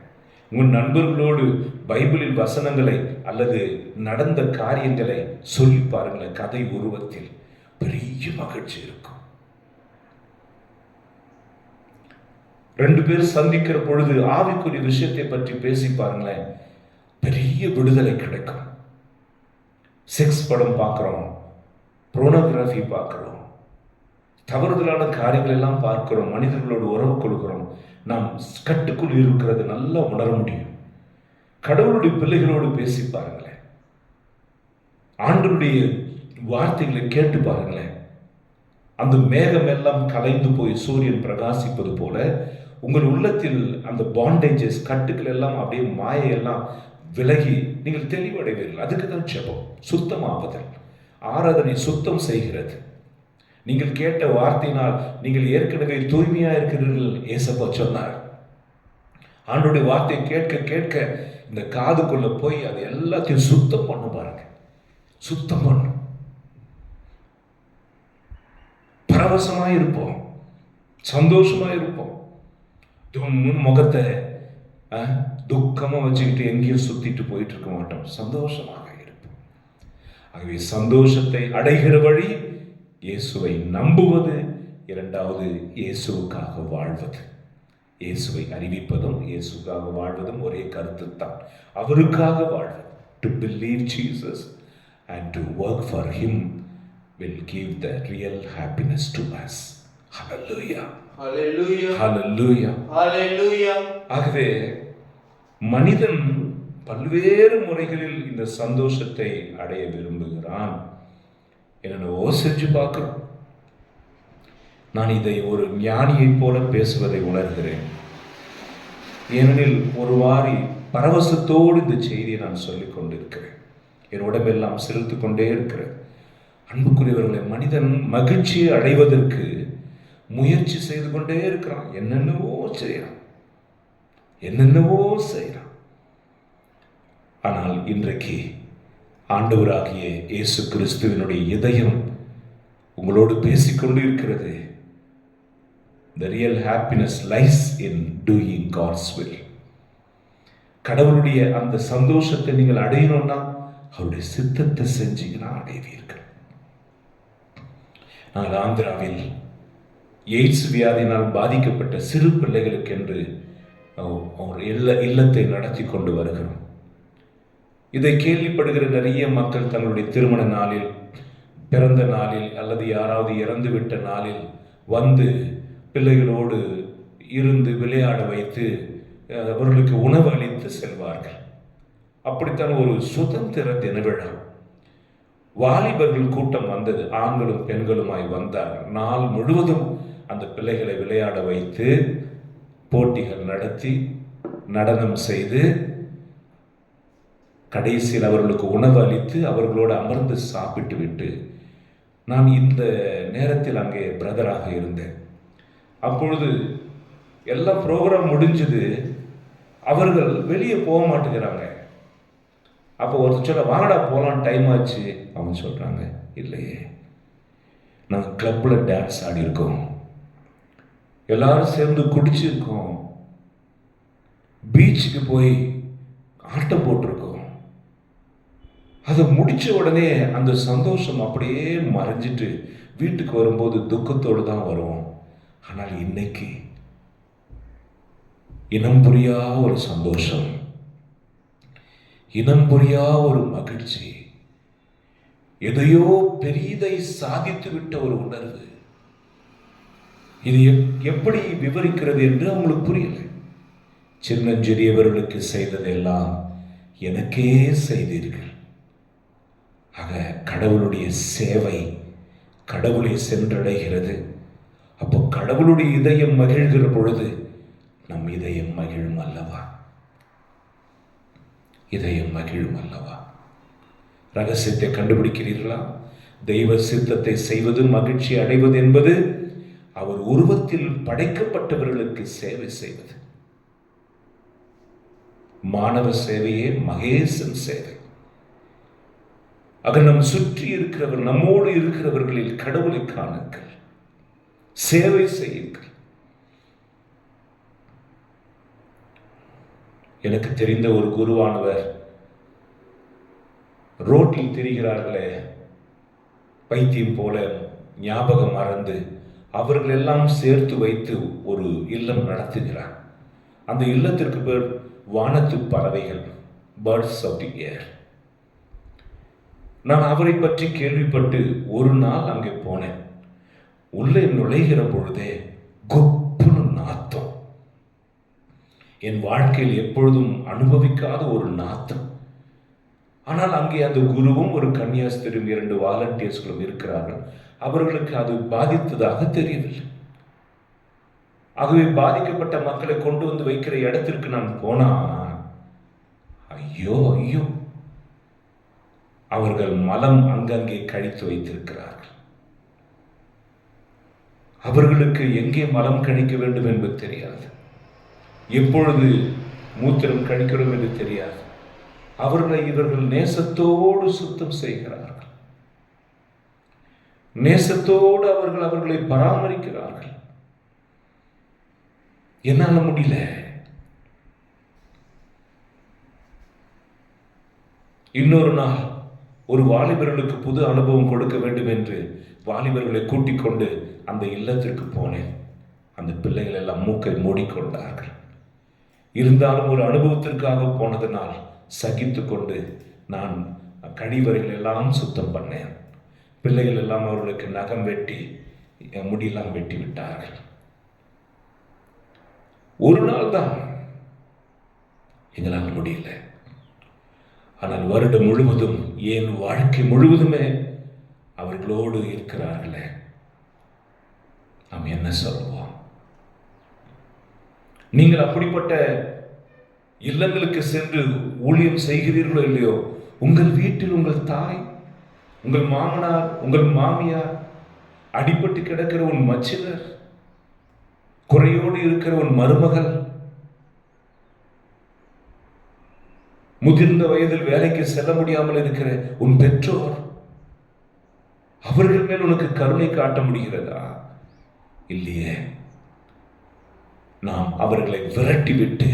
உங்கள் நண்பர்களோடு பைபிளில் வசனங்களை அல்லது நடந்த காரியங்களை சொல்லி பாருங்களேன். கதை உருவத்தில் பெரிய மகிழ்ச்சி இருக்கும். ரெண்டு பேர் சந்திக்கிற பொழுது ஆவிக்குரிய விஷயத்தை பற்றி பேசி பாருங்களேன், பெரிய விடுதலை கிடைக்கும். செக்ஸ் படம் பார்க்கிறோம், போர்னோகிராஃபி பார்க்கிறோம், தவறுதலான காரியங்கள் எல்லாம் பார்க்கிறோம், மனிதர்களோடு உறவு கொள்கிறோம். நாம் கட்டுக்குள் இருக்கிறது நல்லா உணர முடியும். கடவுளுடைய பிள்ளைகளோடு பேசி பாருங்களேன், ஆண்டவருடைய வார்த்தைகளை கேட்டு பாருங்களேன். அந்த மேகம் எல்லாம் கலைந்து போய் சூரியன் பிரகாசிப்பது போல உங்கள் உள்ளத்தில் அந்த பாண்டேஜஸ், கட்டுக்கள் எல்லாம் அப்படியே மாயையெல்லாம் விலகி நீங்கள் தெளிவடைவீர்கள். அதுக்கு தான் ஜெபம், சுத்தமாவதல், ஆராதனை சுத்தம் செய்கிறது. நீங்கள் கேட்ட வார்த்தையினால் நீங்கள் ஏற்கனவே தூய்மையா இருக்கிறீர்கள் ஏசப்பா சொன்னார். ஆண்டோடைய வார்த்தை கேட்க கேட்க இந்த காதுக்குள்ள போய் அது எல்லாத்தையும் சுத்தம் பண்ண பாருங்க. சுத்தம் பண்ணும், பரவசமா இருப்போம், சந்தோஷமா இருப்போம். முன் முகத்தை துக்கமா வச்சுக்கிட்டு எங்கேயும் சுத்திட்டு போயிட்டு இருக்க மாட்டோம், சந்தோஷமாக இருப்போம். ஆகவே சந்தோஷத்தை அடைகிற வழி இயேசுவை நம்புவது, இரண்டாவது இயேசுவுக்காக வாழ்வது. இயேசுவை அறிவிப்பதும் இயேசுக்காக வாழ்வதும் ஒரே கருத்து தான். அவருக்காக வாழ்வது, to believe Jesus and to work for him will give the real happiness to us. Hallelujah. Hallelujah. Hallelujah. Hallelujah. ஆகவே மனிதன் பல்வேறு முறைகளில் இந்த சந்தோஷத்தை அடைய விரும்புகிறான். என்னென்னவோ செஞ்சு பார்க்கிறோம். நான் இதை ஒரு ஞானியைப் போல பேசுவதை உணர்கிறேன். ஏனெனில் ஒரு வாரி பரவசத்தோடு இந்த செய்தியை நான் சொல்லிக் கொண்டிருக்கிறேன். என் உடம்பெல்லாம் செலுத்து கொண்டே இருக்கிறேன். அன்புக்குரியவர்களை, மனிதன் மகிழ்ச்சியை அடைவதற்கு முயற்சி செய்து கொண்டே இருக்கிறான். என்னென்னவோ செய்யறான், என்னென்னவோ செய்யறான். ஆனால் இன்றைக்கு ஆண்டவராகிய இயேசு கிறிஸ்துவினுடைய இதயம் உங்களோடு பேசிக்கொண்டு இருக்கிறது. The real happiness lies in doing God's will. கடவுளுடைய அந்த சந்தோஷத்தை நீங்கள் அடையணும்னா அவருடைய சித்தத்தை செஞ்சீங்கன்னா அடைவீர்கள். நான் ஆந்திராவில் எய்ட்ஸ் வியாதியினால் பாதிக்கப்பட்ட சிறு பிள்ளைகளுக்கு என்று ஒரு இல்லத்தை நடத்தி கொண்டு வருகிறோம். இதை கேள்விப்படுகிற நிறைய மக்கள் தங்களுடைய திருமண நாளில், பிறந்த நாளில் அல்லது யாராவது இறந்துவிட்ட நாளில் வந்து பிள்ளைகளோடு இருந்து விளையாட வைத்து அவர்களுக்கு உணவு அளித்து செல்வார்கள். அப்படித்தான் ஒரு சுதந்திர தின விழா. வாலிபர்கள் கூட்டம் வந்தது, ஆண்களும் பெண்களுமாய் வந்தார்கள். நாள் முழுவதும் அந்த பிள்ளைகளை விளையாட வைத்து போட்டிகள் நடத்தி நடனம் செய்து கடைசியில் அவர்களுக்கு உணவு அளித்து அவர்களோடு அமர்ந்து சாப்பிட்டு விட்டு, நான் இந்த நேரத்தில் அங்கே பிரதராக இருந்தேன். அப்பொழுது எல்லாம் ப்ரோக்ராம் முடிஞ்சது, அவர்கள் வெளியே போக மாட்டேங்கிறாங்க. அப்போ ஒருத்தர் சொல்ல, வாங்கடா போகலாம், டைம் ஆச்சு. அவங்க சொல்கிறாங்க, இல்லையே நாங்கள் கிளப்பில் டான்ஸ் ஆடி இருக்கோம், எல்லாரும் சேர்ந்து குடிச்சிருக்கோம், பீச்சுக்கு போய் ஆட்டம் போட்டிருக்கோம். அதை முடிச்ச உடனே அந்த சந்தோஷம் அப்படியே மறைஞ்சிட்டு வீட்டுக்கு வரும்போது துக்கத்தோடு தான் வரும். ஆனால் இன்னைக்கு இனம் புரியா ஒரு சந்தோஷம், இனம் புரியா ஒரு மகிழ்ச்சி, எதையோ பெரியதை சாதித்து விட்ட ஒரு உணர்வு. இது எப்படி விவரிக்கிறது என்று அவங்களுக்கு புரியல. சின்னஞ்சிறியவர்களுக்கு செய்ததெல்லாம் எனக்கே செய்தீர்கள். ஆக கடவுளுடைய சேவை கடவுளை சென்றடைகிறது. அப்போ கடவுளுடைய இதயம் மகிழ்கிற பொழுது நம் இதயம் மகிழும் அல்லவா? இதயம் மகிழும் அல்லவா? ரகசியத்தை கண்டுபிடிக்கிறீர்களா? தெய்வ சித்தத்தை செய்வது, மகிழ்ச்சி அடைவது என்பது அவர் உருவத்தில் படைக்கப்பட்டவர்களுக்கு சேவை செய்வது. மாணவ சேவையே மகேசன் சேவை. ஆக நம் சுற்றி இருக்கிறவர், நம்மோடு இருக்கிறவர்களில் கடவுளை காணுங்கள், சேவை செய்யுங்கள். எனக்கு தெரிந்த ஒரு குருவானவர், ரோட்டில் திரிகிறார்களே பைத்தியம் போல, ஞாபகம் மறந்து அவர்கள் எல்லாம் சேர்த்து வைத்து ஒரு இல்லம் நடத்துகிறார். அந்த இல்லத்திற்கு பேர் வானத்து பறவைகள், பேர்ட்ஸ் ஆஃப் தி ஏர். நான் அவரை பற்றி கேள்விப்பட்டு ஒரு நாள் அங்கே போனேன். உள்ளே நுழைகிற பொழுதே கொப்புன்னு நாத்தம். என் வாழ்க்கையில் எப்பொழுதும் அனுபவிக்காத ஒரு நாத்தம். ஆனால் அங்கே அந்த குருவும் ஒரு கன்னியாஸ்திரியும் 2 வாலண்டியர்ஸ்களும் இருக்கிறார்கள். அவர்களுக்கு அது பாதித்ததாக தெரியவில்லை. ஆகவே பாதிக்கப்பட்ட மக்களை கொண்டு வந்து வைக்கிற இடத்திற்கு நான் போனா, ஐயோ ஐயோ, அவர்கள் மலம் அங்கங்கே கழித்து வைத்திருக்கிறார்கள். அவர்களுக்கு எங்கே மலம் கழிக்க வேண்டும் என்பது தெரியாது, எப்பொழுது மூத்திரம் கழிக்கிறோம் என்று தெரியாது. அவர்களை இவர்கள் நேசத்தோடு சுத்தம் செய்கிறார்கள், நேசத்தோடு அவர்களை பராமரிக்கிறார்கள். என்னால முடியல. இன்னொரு நாள் ஒரு வாலிபர்களுக்கு புது அனுபவம் கொடுக்க வேண்டும் என்று வாலிபர்களை கூட்டிக் கொண்டு அந்த இல்லத்திற்கு போனேன். அந்த பிள்ளைகள் எல்லாம் மூக்கை மூடிக்கொண்டார்கள். இருந்தாலும் ஒரு அனுபவத்திற்காக போனதனால் சகித்து கொண்டு நான் கழிவறைகள் எல்லாம் சுத்தம் பண்ணேன். பிள்ளைகள் எல்லாம் அவர்களுக்கு நகம் வெட்டி முடியெல்லாம் வெட்டி விட்டார்கள். ஒரு நாள் தான் எங்களால் முடியல. ஆனால் வருடம் முழுவதும், என் வாழ்க்கை முழுவதுமே அவர்களோடு இருக்கிறார்களே, நாம் என்ன சொல்வோம்? நீங்கள் அப்படிப்பட்ட இல்லங்களுக்கு சென்று ஊழியம் செய்கிறீர்களோ இல்லையோ, உங்கள் வீட்டில் உங்கள் தாய், உங்கள் மாமனார், உங்கள் மாமியார், அடிபட்டு கிடக்கிற உன் மச்சினர், குறையோடு இருக்கிற உன் மருமகள், முதிர்ந்த வயதில் வேலைக்கு செல்ல முடியாமல் இருக்கிற உன் பெற்றோர், அவர்கள் மேல் உனக்கு கருணை காட்ட முடிகிறதா? இல்லையே. நாம் அவர்களை விரட்டிவிட்டு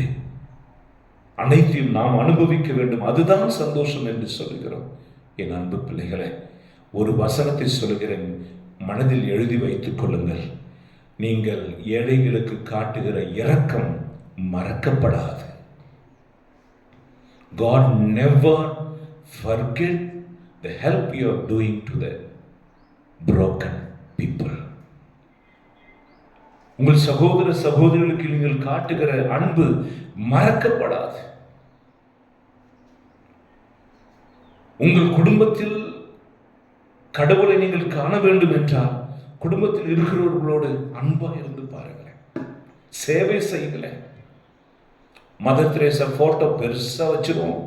அனைத்தையும் நாம் அனுபவிக்க வேண்டும், அதுதான் சந்தோஷம் என்று சொல்லுகிறோம். என் அன்பு பிள்ளைகளே, ஒரு வசனத்தை சொல்லுகிறேன், மனதில் எழுதி வைத்துக் கொள்ளுங்கள். நீங்கள் ஏழைகளுக்கு காட்டுகிற இரக்கம் மறக்கப்படாது. God never forget the help you are doing to the broken people. உங்கள் சகோதர சகோதரிகளுக்கு நீங்கள் காட்டுகிற அன்பு மறக்கப்படாது. உங்கள் குடும்பத்தில் கடவுளை நீங்கள் காண வேண்டும் என்றால் குடும்பத்தில் இருக்கிறவர்களோடு அன்பா இருந்து பாருங்களேன், சேவை செய்யுங்களேன். மதர் தெரேசா போட்டோ பெருசா வச்சிருவோம்.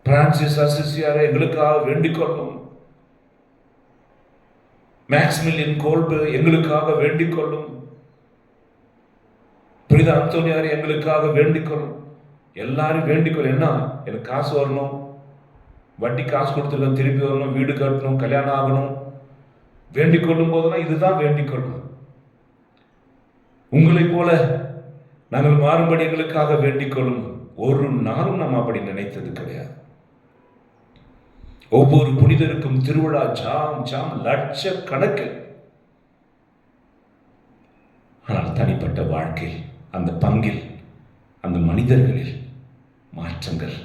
பிரான்சிஸ் அசிசியாரை எங்களுக்காக வேண்டிக் கொள்ளும். மேக்ஸ்மில்லியன் கோல்பு எங்களுக்காக வேண்டிக் கொள்ளும். புனித அந்தோனியாரை எங்களுக்காக வேண்டிக் கொள்ளும். எல்லாரும் வேண்டிக் கொள்ளும். என்ன, எனக்கு காசு வரணும், வட்டி காசு கொடுத்துருக்கேன், திருப்பி வரணும், வீடு கட்டணும், கல்யாணம் ஆகணும். வேண்டிக் கொள்ளும் போதெல்லாம் இதுதான் வேண்டிக் கொள்ளும். உங்களை போல நாங்கள் மாறும்படி எங்களுக்காக வேண்டிக் கொள்ளும். ஒரு நாளும் நாம் அப்படி நினைத்தது கிடையாது. ஒவ்வொரு புனிதருக்கும் திருவிழா ஜாம் லட்சக்கணக்கில். ஆனால் தனிப்பட்ட வாழ்க்கையில், அந்த பங்கில், அந்த மனிதர்களில் மாற்றங்கள்,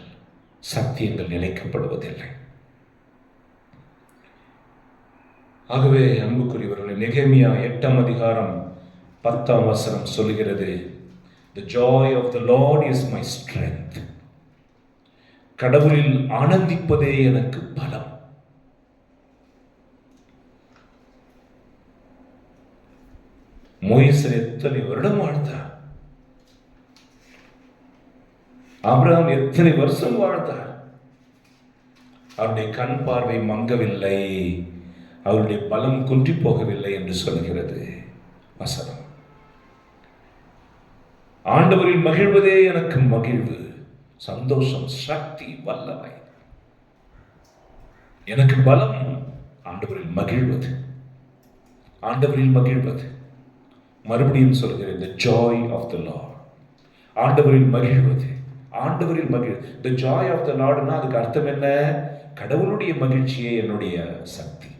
சத்தியங்கள் நிலைக்கப்படுவதில்லை. ஆகவே அன்புக்குரியவர்களே, நெகேமியா 8ஆம் அதிகாரம் 10ஆம் வசனம் சொல்கிறது, The joy of the Lord is my strength. கடவுளில் ஆனந்திப்பதே எனக்கு பலம். மோசே எத்தனை வருடம் வாழ்ந்தார், ஆபிரகாம் எத்தனை வருஷம் வாழ்ந்தார். அவருடைய கண் பார்வை மங்கவில்லை, அவருடைய பலம் குன்றி போகவில்லை என்று சொல்கிறது வசனம். ஆண்டவரில் மகிழ்வதே எனக்கு மகிழ்வு, சந்தோஷம், சக்தி, வல்லமை. எனக்கு பலம் ஆண்டவரில் மகிழ்வது, ஆண்டவரில் மகிழ்வது. மறுபடியும் சொல்கிறேன், the joy of the Lord. ஆண்டவரில் மகிழ்வது, ஆண்டவரில் மகிழ். the joy of the Lordனா அதுக்கு அர்த்தம் என்ன? கடவுளுடைய மகிழ்ச்சியே என்னுடைய சக்தி.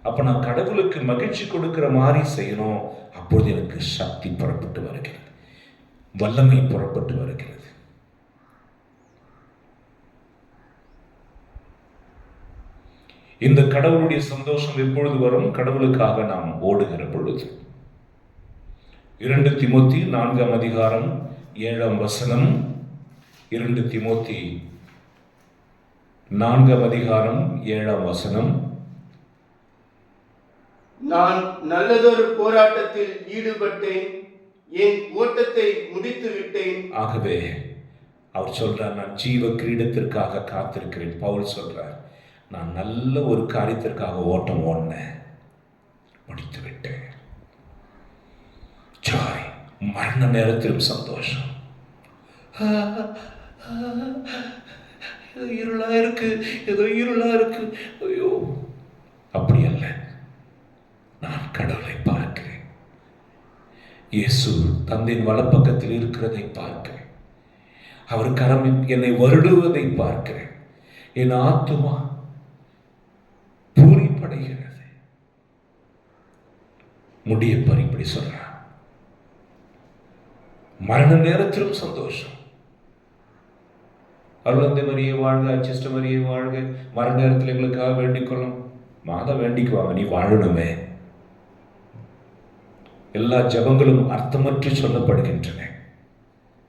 அப்ப நான் கடவுளுக்கு மகிழ்ச்சி கொடுக்கிற மாதிரி செய்யணும். அப்பொழுது எனக்கு சக்தி புறப்பட்டு வருகிறது, வல்லமை புறப்பட்டு வருகிறது. இந்த கடவுளுடைய சந்தோஷம் எப்பொழுது வரும்? கடவுளுக்காக நாம் ஓடுகிற பொழுது. 2 தீமோத்தி 4ஆம் அதிகாரம் 7ஆம் வசனம். 2 தீமோத்தி 4ஆம் அதிகாரம் 7ஆம் வசனம். நான் நல்லதொரு போராட்டத்தில் ஈடுபட்டேன், என் ஓட்டத்தை முடித்து விட்டேன். ஆகவே அவர் சொல்றார், நான் ஜீவ கிரீடத்திற்காக காத்திருக்கிறேன். பவுல் சொல்றார், நான் நல்ல ஒரு காரியத்திற்காக ஓட்டம் ஓடினேன், முடித்து விட்டேன். ஜாய், மரண நேரத்திலும் சந்தோஷம். இருளா இருக்கு, ஏதோ இருளா இருக்கு, ஐயோ, அப்படி அல்ல. நான் கடவுளை பார்க்கிறேன், இயேசு தந்தையின் வலப்பக்கத்தில் இருக்கிறதை பார்க்கிறேன், அவர் கரம் என்னை வருடுவதை பார்க்கிறேன். என் ஆத்துமா பூரிப்படைகிறது. முடியப்பர் இப்படி சொல்றார், மரண நேரத்திலும் சந்தோஷம். அருளந்தை மரியே வாழ்க, அச்சிஷ்ட மரியே வாழ்க, மரண நேரத்தில் எங்களுக்காக வேண்டிக் கொள்ளும். மாதா வேண்டிக்குவாங்க, நீ வாழணுமே. எல்லா ஜபங்களும் அர்த்தமற்று சொல்லப்படுகின்றன.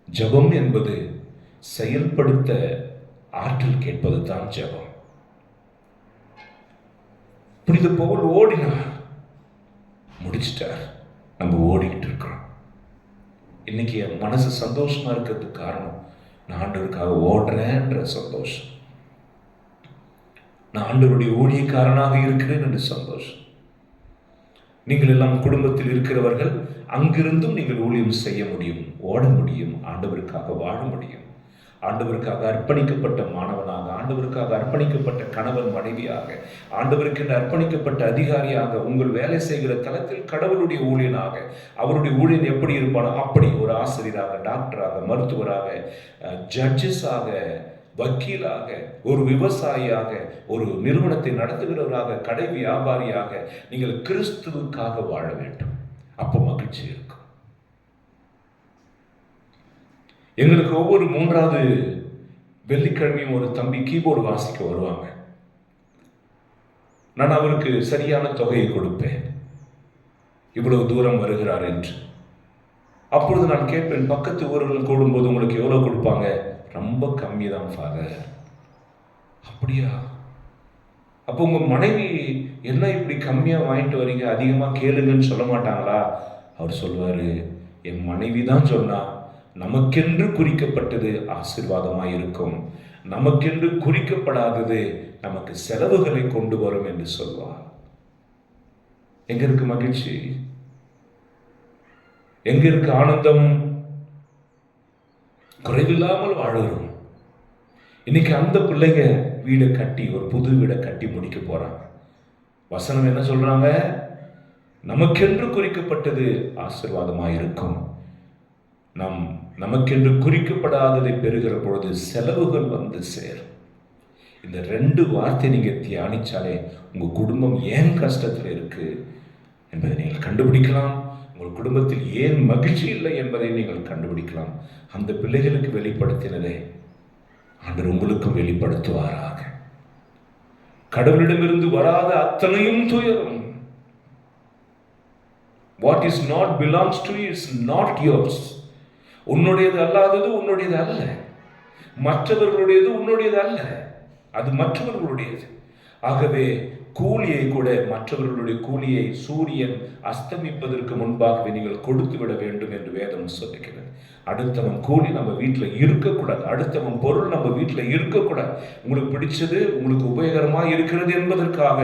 ஜபம் என்பது செயல்படுத்த ஆற்றல் கேட்பது தான் ஜபம். புனித பவுல் ஓடினார், முடிச்சிட்டார். நம்ம ஓடிக்கிட்டு இருக்கிறோம். இன்னைக்கு என் மனசு சந்தோஷமா இருக்கிறதுக்கு காரணம், நான் ஆண்டவருக்காக ஓடுறேன்ற சந்தோஷம், நான் ஆண்டவருடைய ஊழியக்காரனாக இருக்கிறேன் என்று சந்தோஷம். நீங்கள் எல்லாம் குடும்பத்தில் இருக்கிறவர்கள், அங்கிருந்தும் நீங்கள் ஊழியம் செய்ய முடியும், ஓட முடியும், ஆண்டவருக்காக வாழ முடியும். ஆண்டவருக்காக அர்ப்பணிக்கப்பட்ட மாணவனாக, ஆண்டவருக்காக அர்ப்பணிக்கப்பட்ட கணவன் மனைவியாக, ஆண்டவருக்கு அர்ப்பணிக்கப்பட்ட அதிகாரியாக, உங்கள் வேலை செய்கிற தளத்தில் கடவுளுடைய ஊழியனாக, அவருடைய ஊழியன் எப்படி இருப்பானோ அப்படி ஒரு ஆசிரியராக, டாக்டராக, மருத்துவராக, ஜட்ஜஸாக, வக்கீலாக, ஒரு விவசாயியாக, ஒரு நிறுவனத்தை நடத்துகிறவராக, கடை வியாபாரியாக நீங்கள் கிறிஸ்துவுக்காக வாழ வேண்டும். அப்போ மகிழ்ச்சி இருக்கும். எங்களுக்கு ஒவ்வொரு 3வது வெள்ளிக்கிழமையும் ஒரு தம்பி கீபோர்டு வாசிக்க வருவாங்க. நான் அவருக்கு சரியான தொகையை கொடுப்பேன், இவ்வளவு தூரம் வருகிறார் என்று. அப்பொழுது நான் கேட்பேன், பக்கத்து ஊர்கள் கூடும்போது உங்களுக்கு எவ்வளவு கொடுப்பாங்க? ரொம்ப கம்மி தான் ஃபாதர். அப்படியா? அப்போ உங்க மனைவி என்ன இப்படி கம்மியா வாங்கிட்டு வரீங்க, அதிகமா கேளுங்கன்னு சொல்ல மாட்டாங்களா? அவர் சொல்வாரு, என் மனைவி தான் சொன்னா, நமக்கென்று குறிக்கப்பட்டது ஆசீர்வாதமாய் இருக்கும், நமக்கென்று குறிக்கப்படாதது நமக்கு செலவுகளை கொண்டு வரும் என்று சொல்வார். எங்க இருக்கு மகிழ்ச்சி? எங்க இருக்கு ஆனந்தம்? குறைவில்லாமல் வாழுகிறோம். இன்னைக்கு அந்த பிள்ளைங்க வீடை கட்டி, ஒரு புது வீடை கட்டி முடிக்க போறாங்க. வசனம் என்ன சொல்றாங்க? நமக்கென்று குறிக்கப்பட்டது ஆசீர்வாதமாயிருக்கும், நமக்கென்று குறிக்கப்படாததை பெறுகிற பொழுது செலவுகள் வந்து சேரும். இந்த 2 வார்த்தை நீங்க தியானிச்சாலே உங்க குடும்பம் ஏன் கஷ்டத்தில் இருக்கு என்பதை நீங்கள் கண்டுபிடிக்கலாம். உங்கள் குடும்பத்தில் ஏன் மகிழ்ச்சி இல்லை என்பதை நீங்கள் கண்டுபிடிக்கலாம். அந்த பிள்ளைகளுக்கு வெளிப்படுத்தினதை ஆண்டவர் உங்களுக்கும் வெளிப்படுத்துவாராக. கடவுளிடமிருந்து வராத அத்தனையும் துயரம். What is not belongs to you is not yours. உன்னுடையது அல்லாதது உன்னுடையது அல்ல, மற்றவர்களுடையது உன்னுடையது அல்ல, அது மற்றவர்களுடையது. ஆகவே கூலியை கூட, மற்றவர்களுடைய கூலியை சூரியன் அஸ்தமிப்பதற்கு முன்பாகவே நீங்கள் கொடுத்து விட வேண்டும் என்று வேதம் சொல்லுகிறது. அடுத்தவன் கூலி நம்ம வீட்டில் இருக்கக்கூடாது, அடுத்தவன் பொருள் நம்ம வீட்டில் இருக்கக்கூடாது. உங்களுக்கு பிடிச்சது, உங்களுக்கு உபயோகரமாக இருக்கிறது என்பதற்காக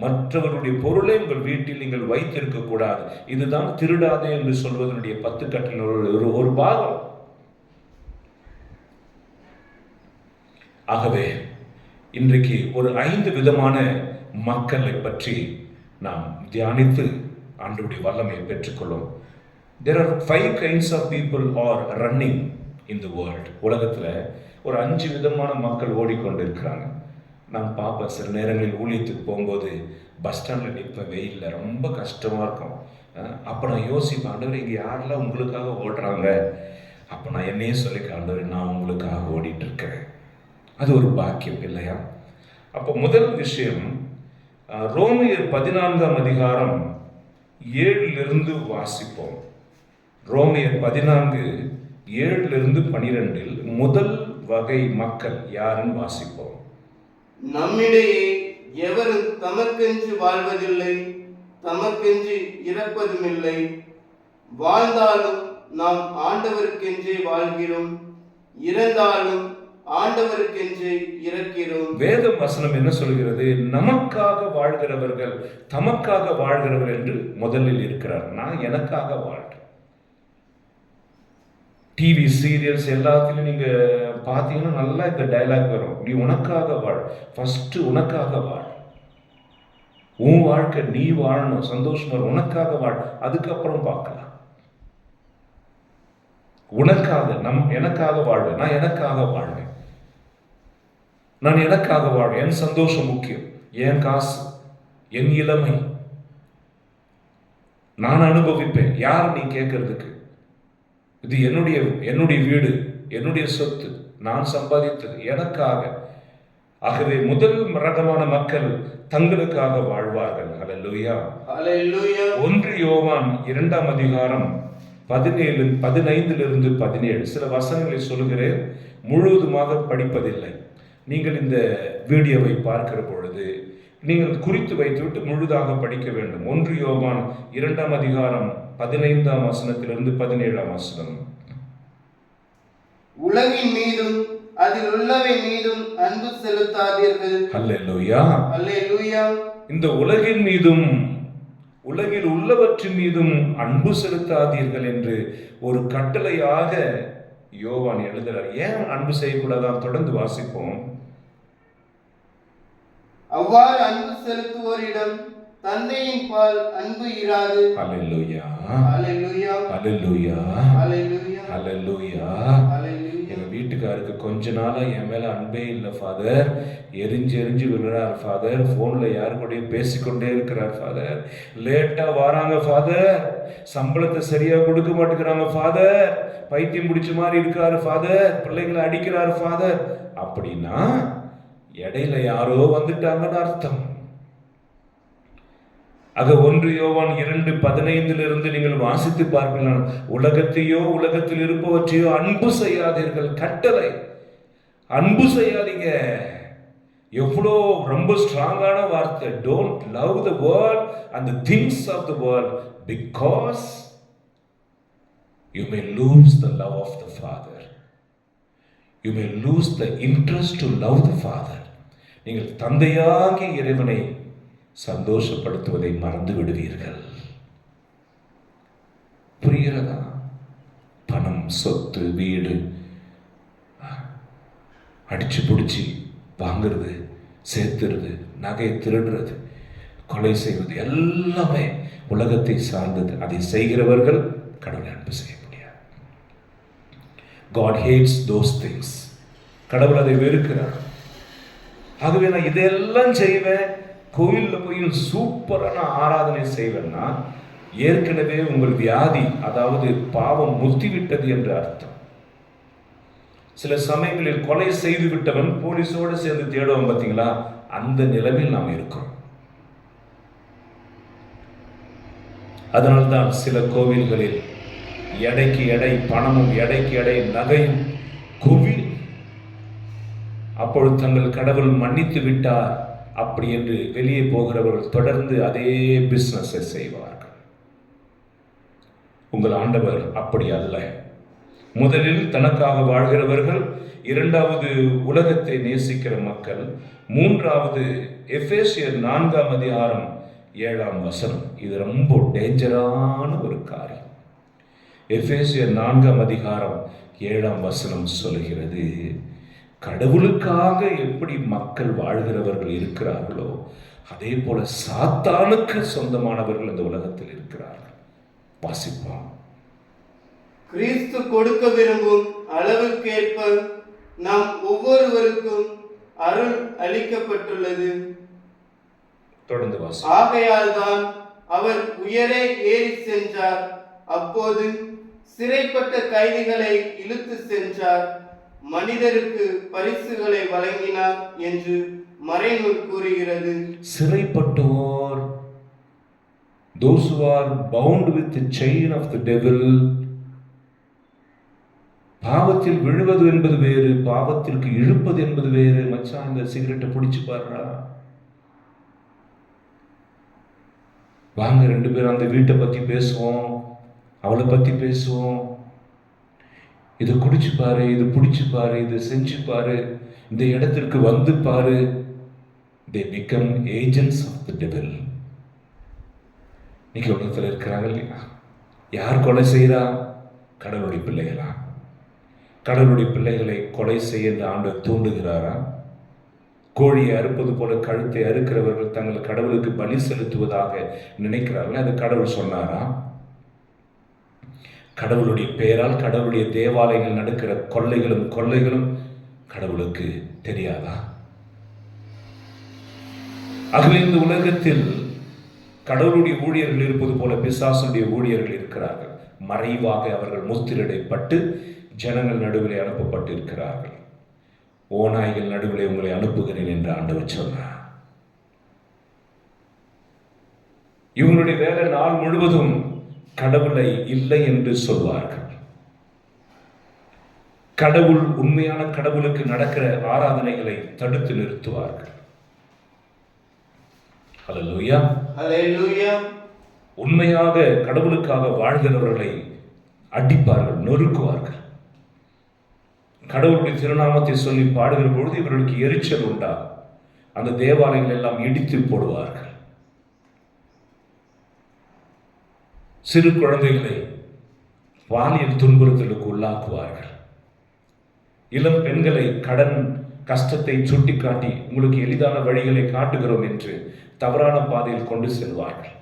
மற்றவர்களுடைய பொருளை உங்கள் வீட்டில் நீங்கள் வைத்திருக்க கூடாது. இதுதான் திருடாதே என்று சொல்வதனுடைய 10 கட்டளை ஒரு பாகம். ஆகவே இன்றைக்கு ஒரு 5 விதமான மக்களை பற்றி நாம் தியானித்து ஆண்டவருடைய வல்லமையை பெற்றுக்கொள்ளும். There are 5 kinds of people are running in the world. உலகத்தில் ஒரு 5 விதமான மக்கள் ஓடிக்கொண்டிருக்கிறாங்க. நான் பார்ப்பேன், சில நேரங்களில் ஊழியத்துக்கு போகும்போது பஸ் ஸ்டாண்டில் நிற்பேன், வெயிலில் ரொம்ப கஷ்டமாக இருக்கும். அப்போ நான் யோசிப்பேன், ஆண்டவர் இங்கே யாரெல்லாம் உங்களுக்காக ஓடுறாங்க? அப்போ நான் என்னையே சொல்லிக்க, ஆண்டவர் நான் உங்களுக்காக ஓடிட்டு இருக்கிறேன். அது ஒரு பாக்கியம் இல்லையா? அப்போ முதல் விஷயம், ரோமையர் 14ஆம் அதிகாரம் 7 வாசிப்போம். ரோமையர் 14:7-12 முதல் வகை மக்கள் யாருன்னு வாசிப்போம். நம்மிடையே எவரும் தமக்கென்று வாழ்வதில்லை, தமக்கென்று இறப்பதும் இல்லை. வாழ்ந்தாலும் நாம் ஆண்டவருக்கென்றே வாழ்கிறோம், இறந்தாலும் ஆண்டவருக்கென்று இறக்கிறோம். வேத வசனம் என்ன சொல்கிறது? நமக்காக வாழ்கிறவர்கள், தமக்காக வாழ்கிறவர்கள் என்று முதலில் இருக்கிறார். நான் எனக்காக வாழ்றேன். டிவி சீரியல்ஸ் எல்லாத்திலும் நீங்க பார்த்தீங்கன்னா நல்லா இந்த டயலாக் வரும், நீ உனக்காக வாழ், ஃபர்ஸ்ட் உனக்காக வாழ், உன் வாழ்க்கை நீ வாழணும், சந்தோஷமா உனக்காக வாழ், அதுக்கப்புறம் பார்க்கலாம். உனக்காக, எனக்காக வாழ்வேன், நான் எனக்காக வாழ்வேன், நான் எனக்காக வாழ்வேன், என் சந்தோஷம் முக்கியம், என் காசு, என் இளமை நான் அனுபவிப்பேன். யார் நீ கேட்கறதுக்கு? இது என்னுடைய வீடு, என்னுடைய சொத்து, நான் சம்பாதித்தது, எனக்காக. ஆகவே முதல் ரகமான மக்கள் தங்களுக்காக வாழ்வார்கள். ஹல்லேலூயா, ஹல்லேலூயா. 1 யோவான் 2ஆம் அதிகாரம் 15-17 சில வசனங்களை சொல்லுகிறேன், முழுவதுமாக படிப்பதில்லை. நீங்கள் இந்த வீடியோவை பார்க்கிற பொழுது நீங்கள் குறித்து வைத்துவிட்டு முழுதாக படிக்க வேண்டும். 1 யோவான் 2ஆம் அதிகாரம் 15ஆம் வசனத்திலிருந்து 17ஆம் வசனம். உலகின் மீதும் அதில் உள்ளவை மீதும் அன்பு செலுத்தாதீர்கள். ஹல்லேலூயா, ஹல்லேலூயா. இந்த உலகின் மீதும் உலகில் உள்ளவற்றின் மீதும் அன்பு செலுத்தாதீர்கள் என்று ஒரு கட்டளையாக யோவான் எழுதுகிறார். ஏன் அன்பு செய்யக்கூடாதான்? தொடர்ந்து வாசிப்போம். அவ்வாறு அன்பு செலுத்துவோரிடம் தந்தையின் பால் அன்பு இராது. ஹல்லேலூயா, ஹல்லேலூயா, ஹல்லேலூயா, ஹல்லேலூயா, ஹல்லேலூயா. ஹல்லேலூயா. எங்க வீட்டுக்காருக்கு கொஞ்ச நாளாக என் மேலே அன்பே இல்லை ஃபாதர், எரிஞ்சு எரிஞ்சு விழுறார் ஃபாதர், ஃபோனில் யாரு கூடயும் பேசிக்கொண்டே இருக்கிறார் ஃபாதர், லேட்டாக வராங்க ஃபாதர், சம்பளத்தை சரியாக கொடுக்க மாட்டேங்கிறாங்க ஃபாதர், பைத்தியம் பிடிச்ச மாதிரி இருக்காரு ஃபாதர், பிள்ளைங்களை அடிக்கிறாரு ஃபாதர் அப்படின்னா இடையில யாரோ வந்துட்டாங்கன்னு அர்த்தம். ஆக 1 யோவான் 2:15 நீங்கள் வாசித்து பார்க்கலாம். உலகத்தையோ உலகத்தில் இருப்பவற்றையோ அன்பு செய்யாதீர்கள், கட்டளை. அன்பு செய்யாதீங்க. எவ்வளோ ரொம்ப ஸ்ட்ராங்கான வார்த்தை. Don't love the world and the things of the world because you may lose the love of the father. You may lose the interest to love the father. நீங்கள் தந்தையாகிய இறைவனை சந்தோஷப்படுத்துவதை மறந்து விடுவீர்கள். புரிகிறதா? பணம், சொத்து, வீடு அடிச்சு பிடிச்சி வாங்கிறது, சேர்த்துறது, நகை திருடுறது, கொலை செய்வது எல்லாமே உலகத்தை சார்ந்தது. அதை செய்கிறவர்கள் கடவுளை அன்பு செய்ய முடியாது. God hates those things. கடவுள் அதை வெறுக்கிறார். ஆகவே நான் இதெல்லாம் செய்வேன், கோயிலில் போய் சூப்பரான ஆராதனை செய்வேன்னா ஏற்கனவே உங்கள் வியாதி, அதாவது பாவம் முத்திவிட்டது என்று அர்த்தம். சில சமயங்களில் கொலை செய்து விட்டவன் போலீஸோடு சேர்ந்து தேடுவோம் பார்த்தீங்களா, அந்த நிலைமையில் நாம் இருக்கோம். அதனால்தான் சில கோவில்களில் எடைக்கு எடை பணமும் எடைக்கு எடை நகையும் குவி, அப்பொழுது தங்கள் கடவுள் மன்னித்து விட்டார் அப்படி என்று வெளியே போகிறவர்கள் தொடர்ந்து அதே பிசினஸை செய்வார்கள். உங்கள் ஆண்டவர் அப்படி அல்ல. முதலில் தனக்காக வாழ்கிறவர்கள், இரண்டாவது உலகத்தை நேசிக்கிற மக்கள், மூன்றாவது எபேசியர் 4:7. இது ரொம்ப டேஞ்சரான ஒரு காரியம். எபேசியர் 4:7 சொல்கிறது, கடவுளுக்காக எப்படி மக்கள் வாழ்கிறவர்கள் இருக்கிறார்களோ அதே போல சாத்தானுக்கு சொந்தமானவர்கள் இந்த உலகத்தில் இருக்கிறார்கள். வாசிப்போம். கிறிஸ்து கொடுக்க விரும்பும் அளவுக்கேற்ப நாம் ஒவ்வொருவருக்கும் அருள் அளிக்கப்பட்டுள்ளது. தொடர்ந்து வாசி. ஆகையால் தான் அவர் உயரே ஏறி சென்றார், அப்போது சிறைப்பட்ட கைதிகளை இழுத்து சென்றார், மனிதருக்கு பரிசுகளை வழங்கினார் என்று மறைநூல் கூறுகிறது. சிறைப்பட்டோர், those who are bound with the chain of the devil. பாவத்தில் விழுவது என்பது வேறு, பாவத்திற்கு இழுப்பது என்பது வேறு. மச்சான், இந்த சிகரெட்டை பிடிச்சு பாருடா, வாங்க 2 பேரும் அந்த வீட்டை பத்தி பேசுவோம், அவளை பத்தி பேசுவோம், இதை குடிச்சு பாரு, இது பிடிச்சு பாரு, இதை செஞ்சு பாரு, இந்த இடத்திற்கு வந்து பாரு. They become agents of the devil. இன்னைக்கு உலகத்தில் இருக்கிறாங்க இல்லையா? யார் கொலை செய்கிறா? கடவுளுடைய பிள்ளைகளா? கடவுளுடைய பிள்ளைகளை கொலை செய்ய ஆண்டவர் தூண்டுகிறாரா? கோழியை அறுப்பது போல கழுத்தை அறுக்கிறவர்கள் தங்கள் கடவுளுக்கு பலி செலுத்துவதாக நினைக்கிறார்கள். அது கடவுள் சொன்னாரா? கடவுளுடைய பெயரால் கடவுளுடைய தேவாலயங்கள் நடக்கிற கொள்ளைகளும் கடவுளுக்கு தெரியாதா? ஆகவே இந்த உலகத்தில் கடவுளுடைய ஊழியர்கள் இருப்பது போல பிசாசுடைய ஊழியர்கள் இருக்கிறார்கள். மறைவாக அவர்கள் முத்திரையிடப்பட்டு ஜனங்கள் நடுவிலே அனுப்பப்பட்டு இருக்கிறார்கள். ஓநாய்கள் நடுவிலே உங்களை அனுப்புகிறேன் என்று ஆண்டவர் சொன்னார். இவங்களுடைய வேலை நாள் முழுவதும் கடவுளை இல்லை என்று சொல்வார்கள். கடவுள், உண்மையான கடவுளுக்கு நடக்கிற ஆராதனைகளை தடுத்து நிறுத்துவார்கள். ஹல்லேலூயா, ஹல்லேலூயா. உண்மையாக கடவுளுக்காக வாழ்கிறவர்களை அடிப்பார்கள், நொறுக்குவார்கள். கடவுளுடைய திருநாமத்தை சொல்லி பாடுகிற பொழுது இவர்களுக்கு எரிச்சல் உண்டாகும். அந்த தேவாலயங்கள் எல்லாம் இடித்து போடுவார்கள். சிறு குழந்தைகளை பாலியல் துன்புறுத்தலுக்கு உள்ளாக்குவார்கள். இளம் பெண்களை கடன் கஷ்டத்தை சுட்டிக்காட்டி உங்களுக்கு எளிதான வழிகளை காட்டுகிறோம் என்று தவறான பாதையில் கொண்டு செல்வார்கள்.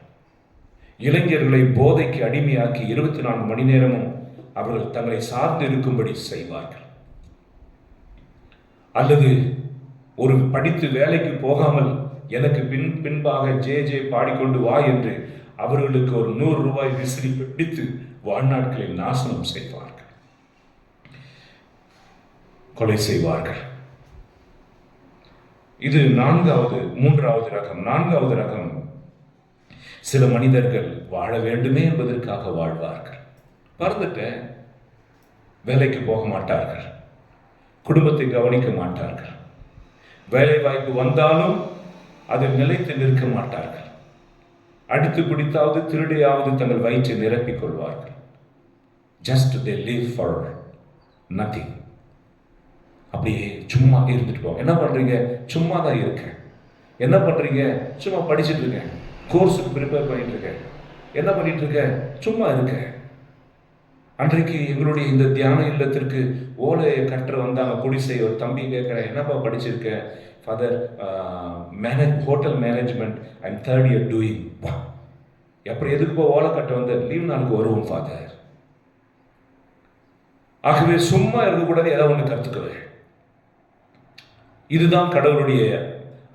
இளைஞர்களை போதைக்கு அடிமையாக்கி 24 மணி நேரமும் அவர்கள் தங்களை சார்ந்து இருக்கும்படி செய்வார்கள். அல்லது ஒரு படித்து வேலைக்கு போகாமல் எனக்கு பின்பாக ஜே ஜே பாடிக்கொண்டு வா என்று அவர்களுக்கு ஒரு 100 ரூபாய் விசிறி பிடித்து வாழ்நாட்களை நாசனம் செய்வார்கள், கொலை செய்வார்கள். இது மூன்றாவது ரகம். 4வது ரகம், சில மனிதர்கள் வாழ வேண்டுமே என்பதற்காக வாழ்வார்கள். பறந்துட்டேன், வேலைக்கு போக மாட்டார்கள், குடும்பத்தை கவனிக்க மாட்டார்கள், வேலை வாய்ப்பு வந்தாலும் அதில் நிலைத்து நிற்க மாட்டார்கள், அடித்து பிடித்தாவது திருடையாவது தங்கள் வயிற்றை நிரப்பிக் கொள்வார்கள். Just they live for nothing. அப்படியே சும்மா இருந்துட்டு போங்க. என்ன பண்றீங்க? சும்மா தான் இருக்கேன். என்ன பண்றீங்க? சும்மா படிச்சுட்டு இருக்கேன், கோர்ஸுக்கு ப்ரிப்பேர் பண்ணிட்டு இருக்கேன். என்ன பண்ணிட்டு இருக்கேன்? சும்மா இருக்கேன். அன்றைக்கு எங்களுடைய இந்த தியான இல்லத்திற்கு ஓலையை கற்று வந்தாங்க, குடிசை. ஒரு தம்பி கேட்குறேன், என்னப்பா படிச்சிருக்கேன்? Father, hotel management, I'm 3rd year doing. அப்புறம் எதுக்குப்பா ஓலை கட்ட வந்த? லீவ் நாளுக்கு வருவோம் ஃபாதர். ஆகவே சும்மா இருக்கக்கூடாது, ஏதாவது ஒன்று கற்றுக்குவேன். இதுதான் கடவுளுடைய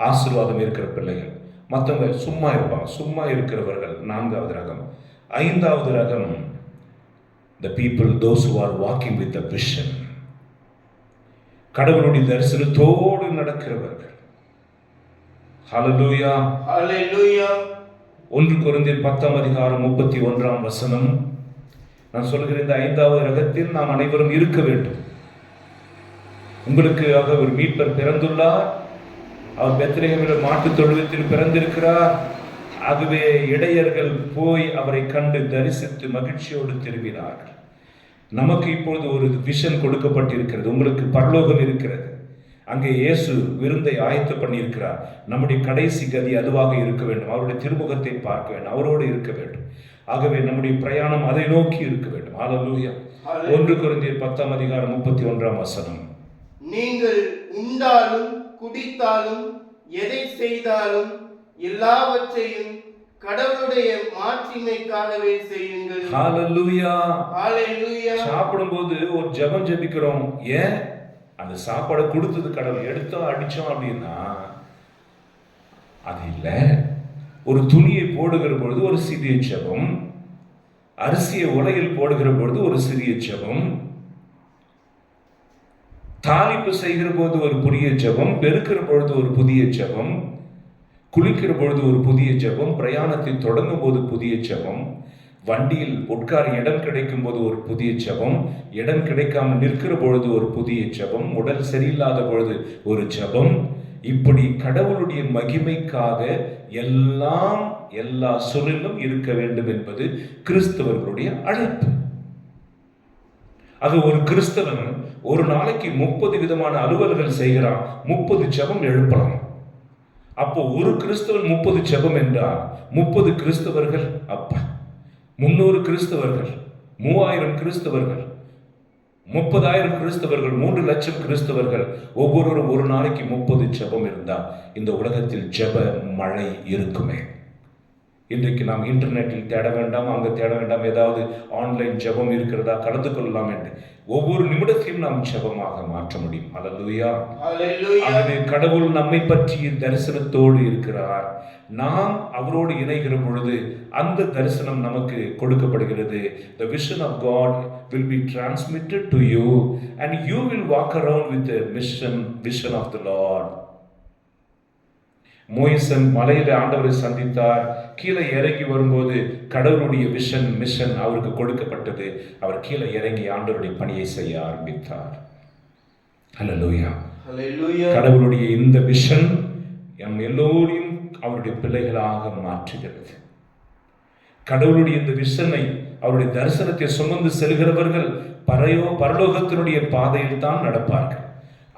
ஆசீர்வாதம் இருக்கிற பிள்ளைகள். மற்றவங்க சும்மா இருப்பாங்க. சும்மா இருக்கிறவர்கள் 4வது ரகம். 5வது ரகம், the people, those who are walking with the vision. கடவுளுடைய தரிசனத்தோடு நடக்கிறவர்கள். ஹல்லேலூயா, ஹல்லேலூயா. 1 கொரிந்தியர் 10:31. நான் சொல்கிற இந்த 5வது ரகத்தில் நாம் அனைவரும் இருக்க வேண்டும். உங்களுக்காக ஒரு மீட்பர் பிறந்துள்ளார். அவர் பெத்லகேமில் மாட்டுத் தொழுவத்தில் பிறந்திருக்கிறார். ஆகவே இடையர்கள் போய் அவரை கண்டு தரிசித்து மகிழ்ச்சியோடு திரும்பினார்கள். நமக்கு இப்பொழுது ஒரு விஷன் கொடுக்கப்பட்டிருக்கிறது. உங்களுக்கு பரலோகம் இருக்கிறது. அங்கே இயேசு விருந்தை ஆயத்த பண்ணியிருக்கிறார். நம்முடைய கடைசி கதி அதுவாக இருக்க வேண்டும். அவருடைய திருமுகத்தை பார்க்க வேண்டும், அவரோடு இருக்க வேண்டும். ஆகவே நம்முடைய பிரயாணம் அதை நோக்கி இருக்க வேண்டும். ஹல்லேலூயா. 1 கொரிந்தியர் 10:31. நீங்கள் உண்டாலும் குடித்தாலும் எதை செய்தாலும் எல்லாவற்றையும் கடவுளுடைய மாட்சிமைக்காகவே செய்யுங்கள். ஹல்லேலூயா, ஹல்லேலூயா. சாப்பிடும்போது ஒரு ஜெபம் ஜெபிக்கிறோம். ஏன்? அந்த சாப்பாடை கொடுத்தது கடவுள். எடுத்தோம் அடிச்சோம் அப்படின்னா அது இல்லை. ஒரு துணியை போடுகிற பொழுது ஒரு சிறிய ஜெபம், அரிசியை உலையில் போடுகிற பொழுது ஒரு சிறிய ஜெபம், தாளிப்பு செய்கிற போது ஒரு புதிய ஜெபம், பெருக்கிற பொழுது ஒரு புதிய ஜெபம், குளிக்கிற பொழுது ஒரு புதிய ஜெபம், பிரயாணத்தை தொடங்கும் போது புதிய ஜெபம், வண்டியில் உட்கார இடம் கிடைக்கும் போது ஒரு புதிய ஜெபம், இடம் கிடைக்காமல் நிற்கிற பொழுது ஒரு புதிய ஜெபம், உடல் சரியில்லாத பொழுது ஒரு ஜெபம். இப்படி கடவுளுடைய மகிமைக்காக எல்லாம் எல்லா சூழலிலும் இருக்க வேண்டும் என்பது கிறிஸ்தவர்களுடைய அழைப்பு. அது ஒரு கிறிஸ்தவன் ஒரு நாளைக்கு 30 விதமான அலுவல்கள் செய்கிறான், 30 ஜெபம் எழுப்பலாம். அப்போ ஒரு கிறிஸ்தவன் 30 ஜெபம் என்றால் 30 கிறிஸ்தவர்கள், அப்பா 300 கிறிஸ்தவர்கள், 3000 கிறிஸ்தவர்கள், 30,000 கிறிஸ்தவர்கள், 3 லட்சம் கிறிஸ்தவர்கள், ஒவ்வொருவரும் ஒரு நாளைக்கு 30 ஜெபம் இருந்தால் இந்த உலகத்தில் ஜெப மழை இருக்குமே. இன்றைக்கு நாம் இன்டர்நெட்டில் தேட வேண்டாம், அங்கே தேட வேண்டாம், ஏதாவது ஆன்லைன் ஜெபம் இருக்கிறதா கலந்து கொள்ளலாம் என்று ஒவ்வொரு நிமிடத்தையும் நாம் ஜெபமாக மாற்ற முடியும். ஹல்லேலூயா. ஆகவே கடவுள் நம்மை பற்றிய தரிசனத்தோடு இருக்கிறார். நாம் அவரோடு இணைகிற பொழுது அந்த தரிசனம் நமக்கு கொடுக்கப்படுகிறது. The vision of God will be transmitted to you and you will walk around with the vision of the Lord. மோயிசன் மலையில ஆண்டவரை சந்தித்தார். கீழே இறங்கி வரும்போது கடவுளுடைய மிஷன் அவருக்கு கொடுக்கப்பட்டது. அவர் கீழே இறங்கி ஆண்டவருடைய பணியை செய்ய ஆரம்பித்தார். ஹல்லேலூயா. கடவுளுடைய இந்த விஷன் நம் எல்லோரையும் அவருடைய பிள்ளைகளாக மாற்றுகிறது. கடவுளுடைய இந்த விஷனை, அவருடைய தரிசனத்தை சுமந்து செல்கிறவர்கள் பரலோகத்தினுடைய பாதையில் தான் நடப்பார்கள்.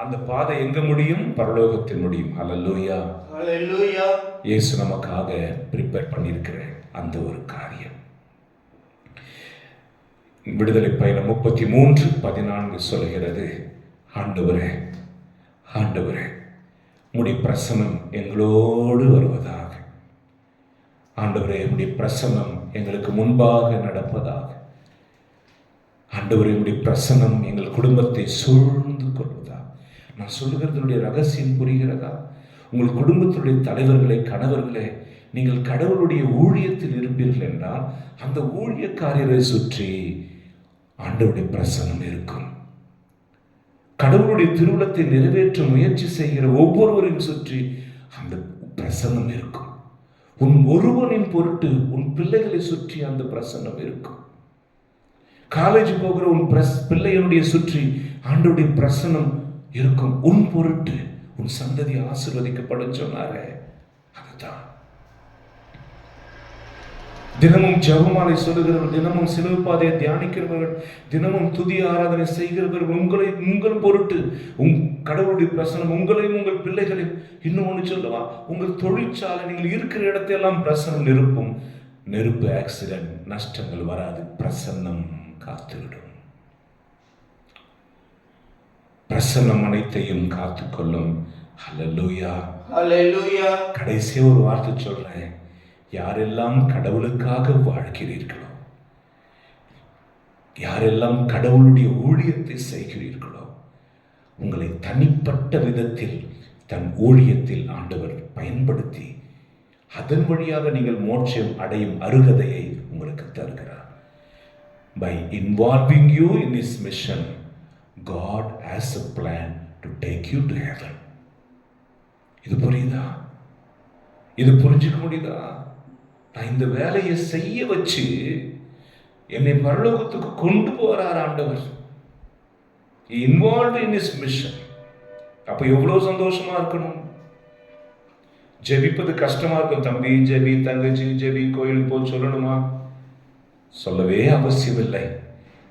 அந்த பாதை எங்க முடியும்? பரலோகத்தில் முடியும். ஹல்லேலூயா. ஹல்லேலூயா. இயேசு நமக்காக ப்ரிப்பேர் பண்ணியிருக்கிற அந்த ஒரு காரியம். விடுதலை பயணம் 33:14 சொல்கிறது, ஆண்டவரே ஆண்டவரே உம்முடைய பிரசன்னம் எங்களோடு வருவதாக. ஆண்டவரே உம்முடைய பிரசன்னம் எங்களுக்கு முன்பாக நடப்பதாக. ஆண்டவரே உம்முடைய பிரசன்னம் எங்கள் குடும்பத்தை சூழ்ந்து கொள்வதாக. நான் சொல்லுகிறதுடைய ரகசியம் புரிகிறதா? உங்கள் குடும்பத்தினுடைய தலைவர்களே, கணவர்களே, நீங்கள் கடவுளுடைய ஊழியத்தில் இருப்பீர்கள் என்றால் அந்த ஊழியக்காரரை சுற்றி ஆண்டவருடைய பிரசன்னம் இருக்கும். கடவுளுடைய திருவுளத்தை நிறைவேற்ற முயற்சி செய்கிற ஒவ்வொருவரையும் சுற்றி அந்த பிரசன்னம் இருக்கும். உன் ஒருவனின் பொருட்டு உன் பிள்ளைகளை சுற்றி அந்த பிரசன்னம் இருக்கும். காலேஜ் போகிற உன் பிள்ளைகளுடைய சுற்றி ஆண்டவருடைய பிரசன்னம் இருக்கும். உன் பொருட்டு உன் சந்ததி ஆசீர்வதிக்கப்படும் சொன்னாரே, அதுதான். தினமும் ஜெபமாலை சொல்லுகிறவர்கள், தினமும் சிலுவை பாதையை தியானிக்கிறவர்கள், தினமும் துதி ஆராதனை செய்கிறவர்கள், உங்கள் பொருட்டு கடவுளுடைய பிரசனம் உங்களையும் உங்கள் பிள்ளைகளையும். இன்னும் ஒன்று சொல்லுவா, உங்கள் தொழிற்சாலை நீங்கள் இருக்கிற இடத்தையெல்லாம் பிரசனம் நிரப்பும். நெருப்பு, ஆக்சிடென்ட், நஷ்டங்கள் வராது. பிரசன்னம் காத்துவிடும். பிரசன்னம் அனைத்தையும் காத்துக்கொள்ளும். ஹல்லேலூயா, ஹல்லேலூயா. கடைசியா ஒரு வார்த்தை சொல்றேன். யாரெல்லாம் கடவுளுக்காக வாழ்கிறீர்களோ, யாரெல்லாம் கடவுளுடைய ஊழியத்தை செய்கிறீர்களோ, உங்களை தனிப்பட்ட விதத்தில் தன் ஊழியத்தில் ஆண்டவர் பயன்படுத்தி அதன் வழியாக நீங்கள் மோட்சம் அடையும் அருகதையை உங்களுக்கு தருகிறார். By involving you in His mission, God has a plan to take you to heaven. இது புரியுதா? இது புரிஞ்சுக்க முடியுதா? நான் இந்த வேலையை செய்ய வச்சு என்னை பரலோகத்துக்கு கொண்டு போறார் ஆண்டவர். Involved in His mission. அப்ப எவ்வளவு சந்தோஷமா இருக்கணும். ஜெபிப்பது கஷ்டமா இருக்கும். தம்பி ஜெபி, தங்கச்சி ஜெபி, கோயிலுக்கு போய் சொல்லணுமா? சொல்லவே அவசியமில்லை.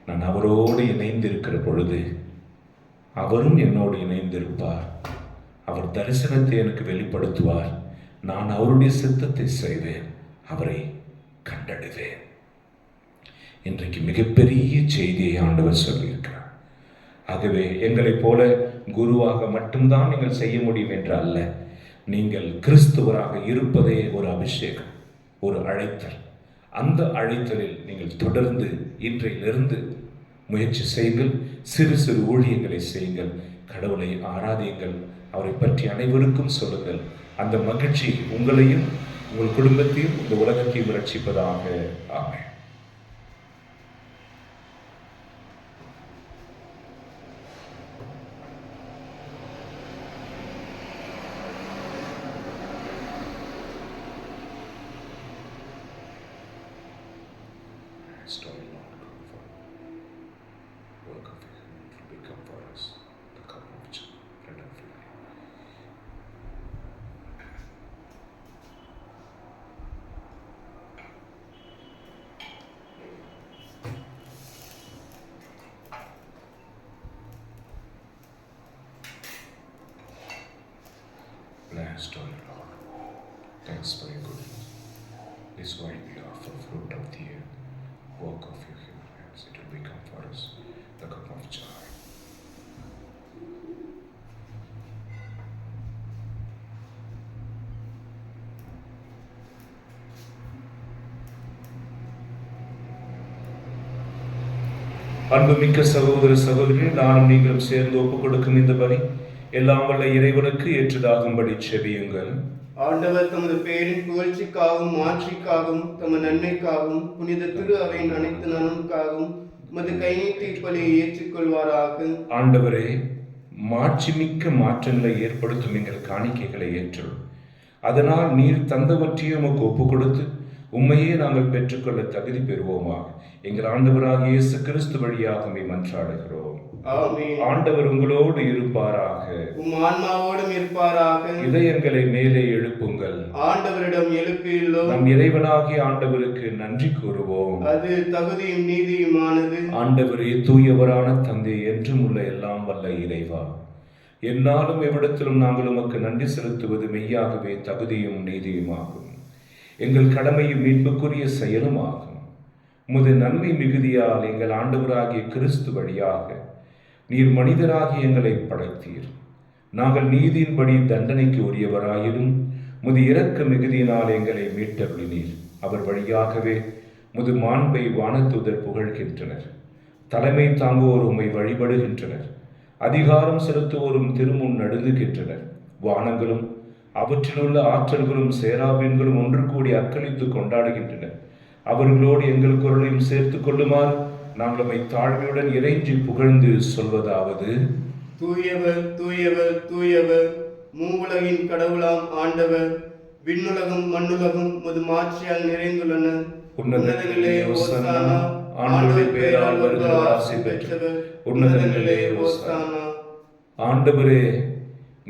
நான் அவரோடு இணைந்திருக்கிற பொழுது அவரும் என்னோடு இணைந்திருப்பார். அவர் தரிசனத்தை எனக்கு வெளிப்படுத்துவார். நான் அவருடைய சித்தத்தை செய்வேன், அவரை கண்டடைவேன். இன்றைக்கு மிகப்பெரிய செய்தியை ஆண்டவர் சொல்லியிருக்கிறார். ஆகவே எங்களைப் போல குருவாக மட்டும்தான் நீங்கள் செய்ய முடியும் என்று அல்ல. நீங்கள் கிறிஸ்துவராக இருப்பதே ஒரு அபிஷேகம், ஒரு அழைத்தல். அந்த அழைத்தலில் நீங்கள் தொடர்ந்து இன்றையிலிருந்து முயற்சி செய்யுங்கள். சிறு சிறு ஊழியங்களை செய்யுங்கள். கடவுளை ஆராதியுங்கள். அவரை பற்றி அனைவருக்கும் சொல்லுங்கள். அந்த மகிழ்ச்சி உங்களையும் உங்கள் குடும்பத்தையும் இந்த உலகத்தையும் ரட்சிப்பதாக. ஆமென். Story Lord, for work of His hand will become for us the cup of joy, bread of life. Blessed are you, Lord. Thanks for your goodness. This wine we offer, fruit of the earth, work of your human hands. It will become for us the cup of joy. அன்புமிக்க சகோதர சகோதரி, நானும் நீங்களும் சேர்ந்து ஒப்புக் கொடுக்கும் இந்த பலி எல்லாம் வல்ல இறைவனுக்கு ஏற்றதாகும்படி செபியுங்கள். ஆண்டவர் தமது பெயரின் புகழ்ச்சிக்காகவும் மாட்சிக்காகவும் தமது நன்மைக்காகவும் புனித திரு அவையின் அனைத்து நலனுக்காகவும் உமது கை நீட்டி பலியை ஏற்றுக்கொள்வாராக. ஆண்டவரே, மாட்சிமிக்க மாற்றங்களை ஏற்படுத்தும் எங்கள் காணிக்கைகளை ஏற்று, அதனால் நீர் தந்தவற்றையும் உமக்கு ஒப்புக் கொடுத்து உண்மையே நாங்கள் பெற்றுக்கொள்ள தகுதி பெறுவோமாக. எங்கள் ஆண்டவராகிய இயேசு கிறிஸ்து வழியாக மன்றாடுகிறோம். ஆண்டவர் உங்களோடு இருப்பாராக, உம் ஆன்மாவோடும் இருப்பாராக. இதயங்களை மேலே எழுப்புங்கள், ஆண்டவரிடம் எழுப்பியுள்ளோம். நம் இறைவனாகிய ஆண்டவருக்கு நன்றி கூறுவோம். அது தகுதியும் நீதியுமானது. ஆண்டவரே, தூயவரான தந்தை, என்றும் உள்ள எல்லாம் வல்ல இறைவா, என்னாலும் எவ்விடத்திலும் நாங்கள் உமக்கு நன்றி செலுத்துவது மெய்யாகவே தகுதியும் நீதியுமாகும். எங்கள் கடமையும் மீட்புக்குரிய செயலுமாகும். உமது நன்மை மிகுதியால் எங்கள் ஆண்டவராகிய கிறிஸ்து வழியாக நீர் மனிதராகி எங்களை படைத்தீர். நாங்கள் நீதியின்படி தண்டனைக்கு உரியவராயினும் முது இரக்க மிகுதியினால் எங்களை மீட்டருளினீர். அவர் வழியாகவே முது மாண்பை வானதூதர் புகழ்கின்றனர். தலைமை தாங்குவோர் உம்மை வழிபடுகின்றனர். அதிகாரம் செலுத்துவோரும் திருமுன் நடுங்குகின்றனர். வானங்களும் அவற்றிலுள்ள ஆற்றல்களும் சேராபீன்களும் ஒன்று கூடி அக்களித்து கொண்டாடுகின்றனர். அவர்களோடு எங்கள் குரலையும் சேர்த்து கொள்ளுமாறு நாங்கள் நம்மை தாழ்மையுடன் இறைஞ்சி புகழ்ந்து சொல்வதாவது: தூயவர் தூயவர் தூயவர், மூவுலகின் கடவுளாம் ஆண்டவர். விண்ணுலகும் மண்ணுலகும் உமது மாட்சியால் நிறைந்துள்ளன. உன்னதங்களிலே ஓசானா. ஆண்டவருடைய பெயரால் வருகிறவர் ஆசி பெற்றவர். உன்னதங்களிலே ஓசானா. ஆண்டவரே,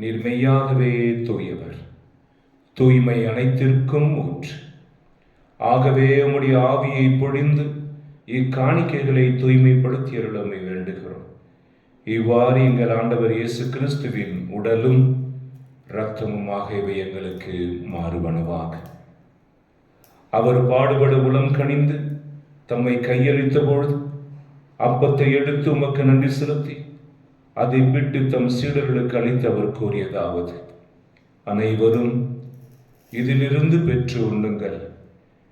நீர் மெய்யாகவே தூயவர், தூய்மை அனைத்திற்கும் ஊற்று. ஆகவே உம்முடைய ஆவியை பொழிந்து இக்காணிக்கைகளை தூய்மைப்படுத்தி அருளமை வேண்டுகிறோம். இவ்வாறு எங்கள் ஆண்டவர் இயேசு கிறிஸ்துவின் உடலும் இரத்தமுமாக இவை எங்களுக்கு மாறுவனவாக. அவர் பாடுபட உளம் கனிந்து தம்மை கையளித்த பொழுது அப்பத்தை எடுத்து உமக்கு நன்றி செலுத்தி அதை விட்டு தம் சீடர்களுக்கு அளித்து அவர் கூறியதாவது: அனைவரும் இதிலிருந்து பெற்று உண்ணுங்கள்,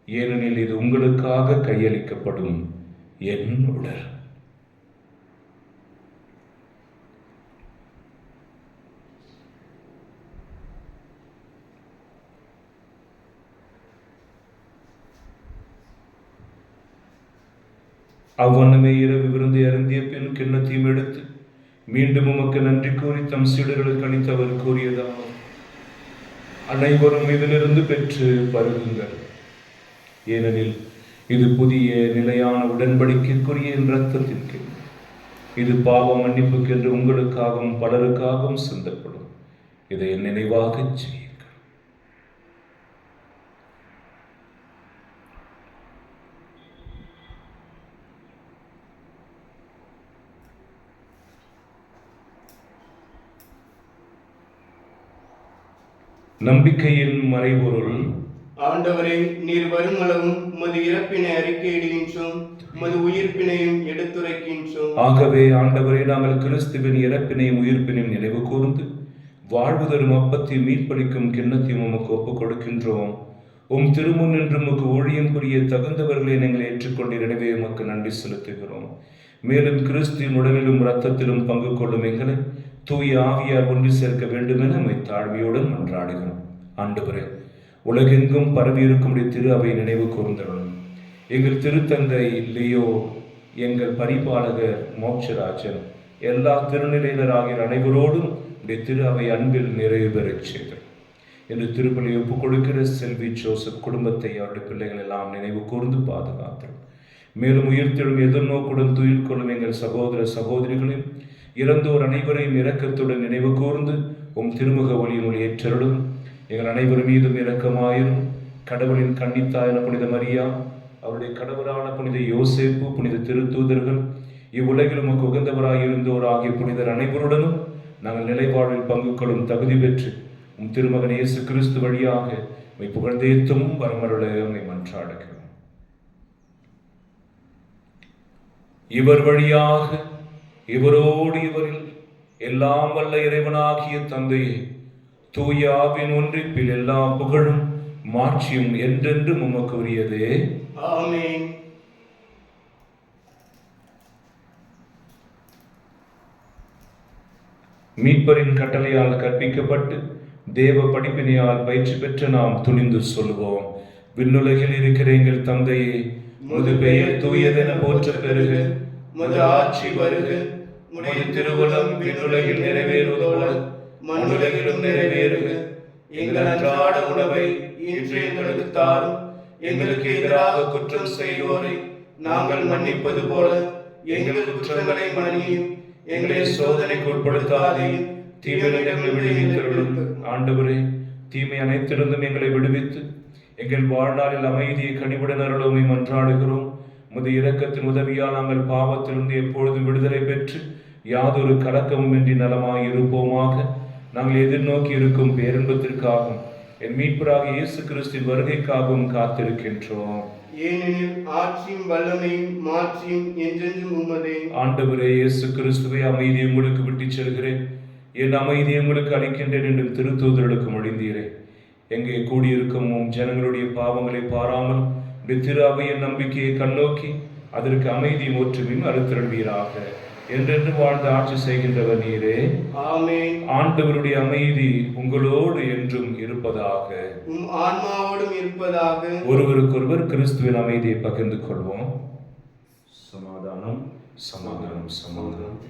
ஏனெனில் இது உங்களுக்காக கையளிக்கப்படும் என் உடல். அவ்வண்ணமே இரவு விருந்தை அருந்திய பின் கிண்ணத்தையும் எடுத்து மீண்டும் உமக்கு நன்றி கூறி தம் சீடர்களுக்கு அளித்து அவர் கூறியதாவது: அனைவரும் இதிலிருந்து பெற்று பருகுங்கள், ஏனெனில் இது புதிய நிலையான உடன்படிக்கைக்குரிய என் இரத்தத்தின் கிண்ணம். இது பாவ மன்னிப்புக்கென்று உங்களுக்காகவும் பலருக்காகவும் சிந்தப்படும். இதை என் நினைவாகச் செய்யுங்கள். நம்பிக்கையின் மறைபொருள்: ஆண்டவரே, நீர் வருமளவும் உமது இறப்பினை அறிக்கையிடுகின்றோம், உமது உயிர்ப்பினையும் எடுத்துரைக்கின்றோம். ஆகவே ஆண்டவரே, நாங்கள் கிறிஸ்துவின் இறப்பினையும் உயிர்ப்பினையும் நினைவு கூர்ந்து வாழ்வு தரும் அப்பத்தையும் மீட்பளிக்கும் கிண்ணத்தையும் உமக்கு ஒப்புக் கொடுக்கின்றோம். உம் திருமுன் நின்று உமக்கு ஊழியம் புரிய தகுந்தவர்களை நீங்கள் ஏற்றுக்கொண்டு எனவே உமக்கு நன்றி செலுத்துகிறோம். மேலும் கிறிஸ்துவின் உடலிலும் இரத்தத்திலும் பங்கு கொள்ளும் எங்களை தூய ஆவியார் ஒன்று சேர்க்க வேண்டும் என நம்மை தாழ்மையுடன் மன்றாடுகிறோம். ஆண்டவரே, உலகெங்கும் பரவி இருக்கும் திரு அவை நினைவு கூர்ந்தருளும். எங்கள் திருத்தந்தை லியோ, எங்கள் பரிபாலகர் மோட்சராஜன், எல்லா திருநிலையினர் ஆகிய அனைவரோடும் உடைய திரு அவை அன்பில் நிறைவு பெறச் செய்தது. என்று திருப்பலி ஒப்புக் கொடுக்கிற செல்வி ஜோசப் குடும்பத்தை அவருடைய பிள்ளைகள் எல்லாம் நினைவு கூர்ந்து பாதுகாத்தோம். மேலும் உயிர்த்தெழும் எதிர்நோக்குடன் துயில் கொள்ளும் எங்கள் சகோதர சகோதரிகளையும் இறந்தோர் அனைவரையும் இரக்கத்துடன் நினைவு கூர்ந்து உம் திருமுக ஒளியினுள் ஏற்றருளும். எங்கள் அனைவர் மீதும் இரக்கமாயிரும். கடவுளின் கன்னித்தாயான புனித மரியா, அவருடைய கடவுளான புனித யோசேப்பு, புனித திருத்தூதர்கள், இவ்வுலகில் உமக்கு உகந்தவராயிருந்தோர் ஆகிய புனிதர் அனைவருடனும் நாங்கள் நிலைவாழ்வில் பங்கு கொள்ளும் தகுதி பெற்று உம் திருமகன் இயேசு கிறிஸ்து வழியாக உம்மை புகழ்ந்தேத்தும் வரமருள உம்மை மன்றாடுகிறோம். இவர் வழியாக இவரோடு இவரில் எல்லாம் வல்ல இறைவனாகிய தந்தையே, தூய ஆவியின் ஒன்றிப்பில் எல்லா புகழும் மாட்சியும் என்றென்றும் உமக்கு உரியதே. ஆமென். மீட்பரின் கட்டளையால் கற்பிக்கப்பட்டு தேவ படிப்பினையால் பயிற்சி பெற்று நாம் துணிந்து சொல்லுவோம்: விண்ணுலகில் இருக்கிற எங்கள் தந்தையே, உமது பெயர் தூயதென போற்ற பெறுக, உமது ஆட்சி வருக, உமது திருவுளம் விண்ணுலகில் நிறைவேறுவதோடு மண்ணுலகிலும் நிறைவேறுக. எங்கள் அன்றாட உணவை இன்று எங்களுக்கு தாரும். எங்களுக்கு எதிராக குற்றம் செய்வோரை நாங்கள் மன்னிப்பது போல எங்கள் குற்றங்களை மன்னியும். எங்களை சோதனைக்கு உட்படுத்தாதேயும், தீமையிலிருந்து விடுவித்தருளும். ஆண்டவரே, தீமை அனைத்திலிருந்தும் எங்களை விடுவித்து எங்கள் வாழ்நாளில் அமைதியை கனிவுடன் அருளுமை மன்றாடுகிறோம். உமது இரக்கத்தின் உதவியால் நாங்கள் பாவத்திலிருந்து எப்பொழுதும் விடுதலை பெற்று யாதொரு கலக்கமும் இன்றி நலமாய் இருப்போமாக. நாங்கள் எதிர்நோக்கி இருக்கும் பேரின்பத்திற்காகவும் என் மீட்பராக இயேசு கிறிஸ்துவின் வருகைக்காகவும் காத்திருக்கின்றோம். ஏனெனில் ஆட்சியும் வல்லமையும் மாட்சியும் என்றென்றும் உமதே. ஆண்டவரே இயேசு கிறிஸ்துவை, அமைதியை உங்களுக்கு விட்டுச் செல்கிறேன், என் அமைதியை உங்களுக்கு அளிக்கின்றேன் என்று திருத்தூதர்களுக்கு மொழிந்தீரே. எங்கே கூடியிருக்கும் ஜனங்களுடைய பாவங்களை பாராமல் திரு அவையின் நம்பிக்கையை கண்ணோக்கி அதற்கு அமைதியும் ஒற்றுமையும் அளித்தருள்வீராக. என்றென்று வாழ்ந்து ஆட்சி செய்கின்றவர் நீரே. ஆமென். ஆண்டவருடைய அமைதி உங்களோடு என்றும் இருப்பதாக. உம் ஆன்மாவோடும் இருப்பதாக. ஒருவருக்கொருவர் கிறிஸ்துவின் அமைதியை பகிர்ந்து கொள்வோம். சமாதானம் சமாதானம் சமாதானம்.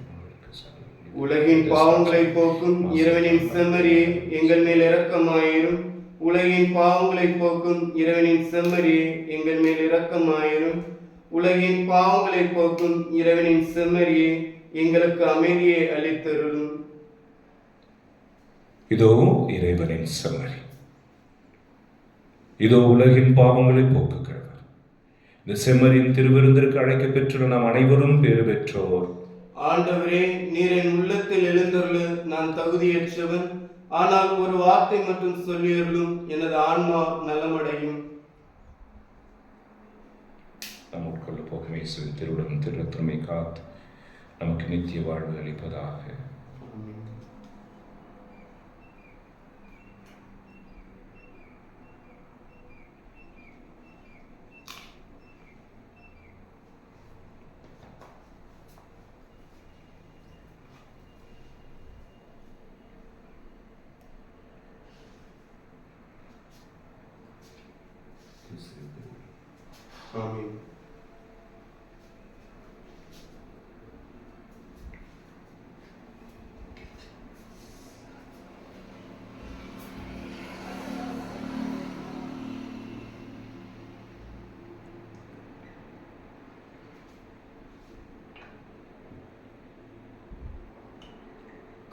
உலகின் பாவங்களை போக்கும் இறைவனின் செம்மறியே எங்கள் மேல் இரக்கமாயிரும். உலகின் பாவங்களை போக்கும் இறைவனின் செம்மறியே எங்கள் மேல் இரக்கமாயிரும். உலகின் பாவங்களை போக்கும் இறைவனின் செம்மறியே எங்களுக்கு அமைதியை அளித்தருளும். இதோ இறைவனின் செம்மறி, இதோ உலகின் பாவங்களை போக்குகிறவர். இந்த செம்மறியின் திருவிருந்திற்கு அழைக்க பெற்றுள்ள நாம் அனைவரும் பேறு பெற்றோர். ஆண்டவரே, நீர் என் உள்ளத்தில் எழுந்தருள நான் தகுதியற்றவன். ஆனால் ஒரு வார்த்தை மட்டும் சொல்லியருளும், எனது ஆன்மா நலமடையும். நாம் உட்கொள்ள போகும் இயேசுவின் திருவுடன் திருரத்தமை காத்து நமக்கு நித்திய வாழ்வு அளிப்பதாக. ஆமென்.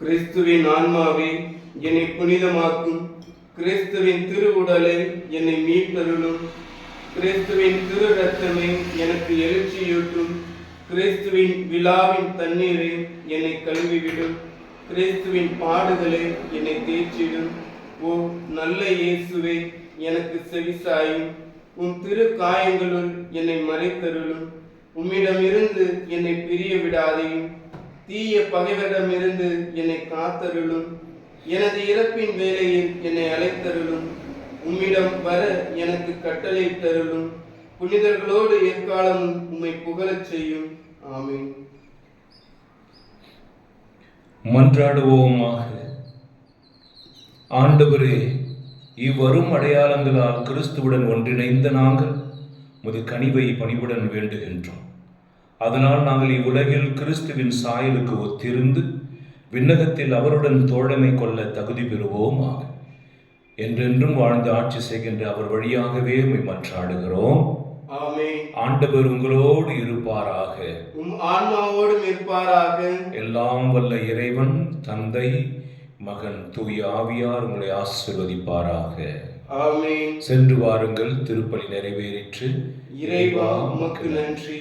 கிறிஸ்துவின் ஆன்மாவே என்னை புனிதமாக்கும். கிறிஸ்துவின் திருவுடலை என்னை மீட்டருளும். கிறிஸ்துவின் திரு ரத்தமே எனக்கு எழுச்சியூட்டும். கிறிஸ்துவின் விழாவின் தண்ணீரை என்னை கழுவிவிடும். கிறிஸ்துவின் பாடுகளை என்னை தேய்ச்சிடும். ஓ நல்ல இயேசுவே, எனக்கு செவிசாயும். உம் திரு காயங்களுள் என்னை மறைத்தருளும். உம்மிடமிருந்து என்னை பிரிய விடாதையும். தீய பகைவரிடமிருந்து என்னை காத்தருளும். எனது இறப்பின் வேளையில் என்னை அழைத்தருளும். உம்மிடம் வர எனக்கு கட்டளை தருளும். புனிதர்களோடு எக்காலமும் உம்மை புகழச் செய்யும். ஆமென். மன்றாடுவோமாக. ஆண்டவரே, இவ்வரும் அடையாளங்களால் கிறிஸ்துவுடன் ஒன்றிணைந்த நாங்கள் உமது கனிவை பணிவுடன் வேண்டுகின்றோம். அதனால் நாங்கள் இவ்வுலகில் கிறிஸ்துவின் சாயலுக்கு ஒத்திருந்து விண்ணகத்தில் அவருடன் தோழமை கொள்ள தகுதி பெறுவோமாக. என்றென்றும் வாழ்ந்து ஆட்சி செய்கின்ற அவர் வழியாகவே உம்மை மன்றாடுகிறோம். ஆமென். ஆண்டவர் உங்களோடு இருப்பாராக. உம் ஆன்மாவோடும் இருப்பாராக. எல்லாம் வல்ல இறைவன் தந்தை, மகன், தூய ஆவியார் உங்களை ஆசீர்வதிப்பாராக. ஆமென். சென்று வாருங்கள், திருப்பலி நிறைவேறிற்று. இறைவா உமக்கு நன்றி.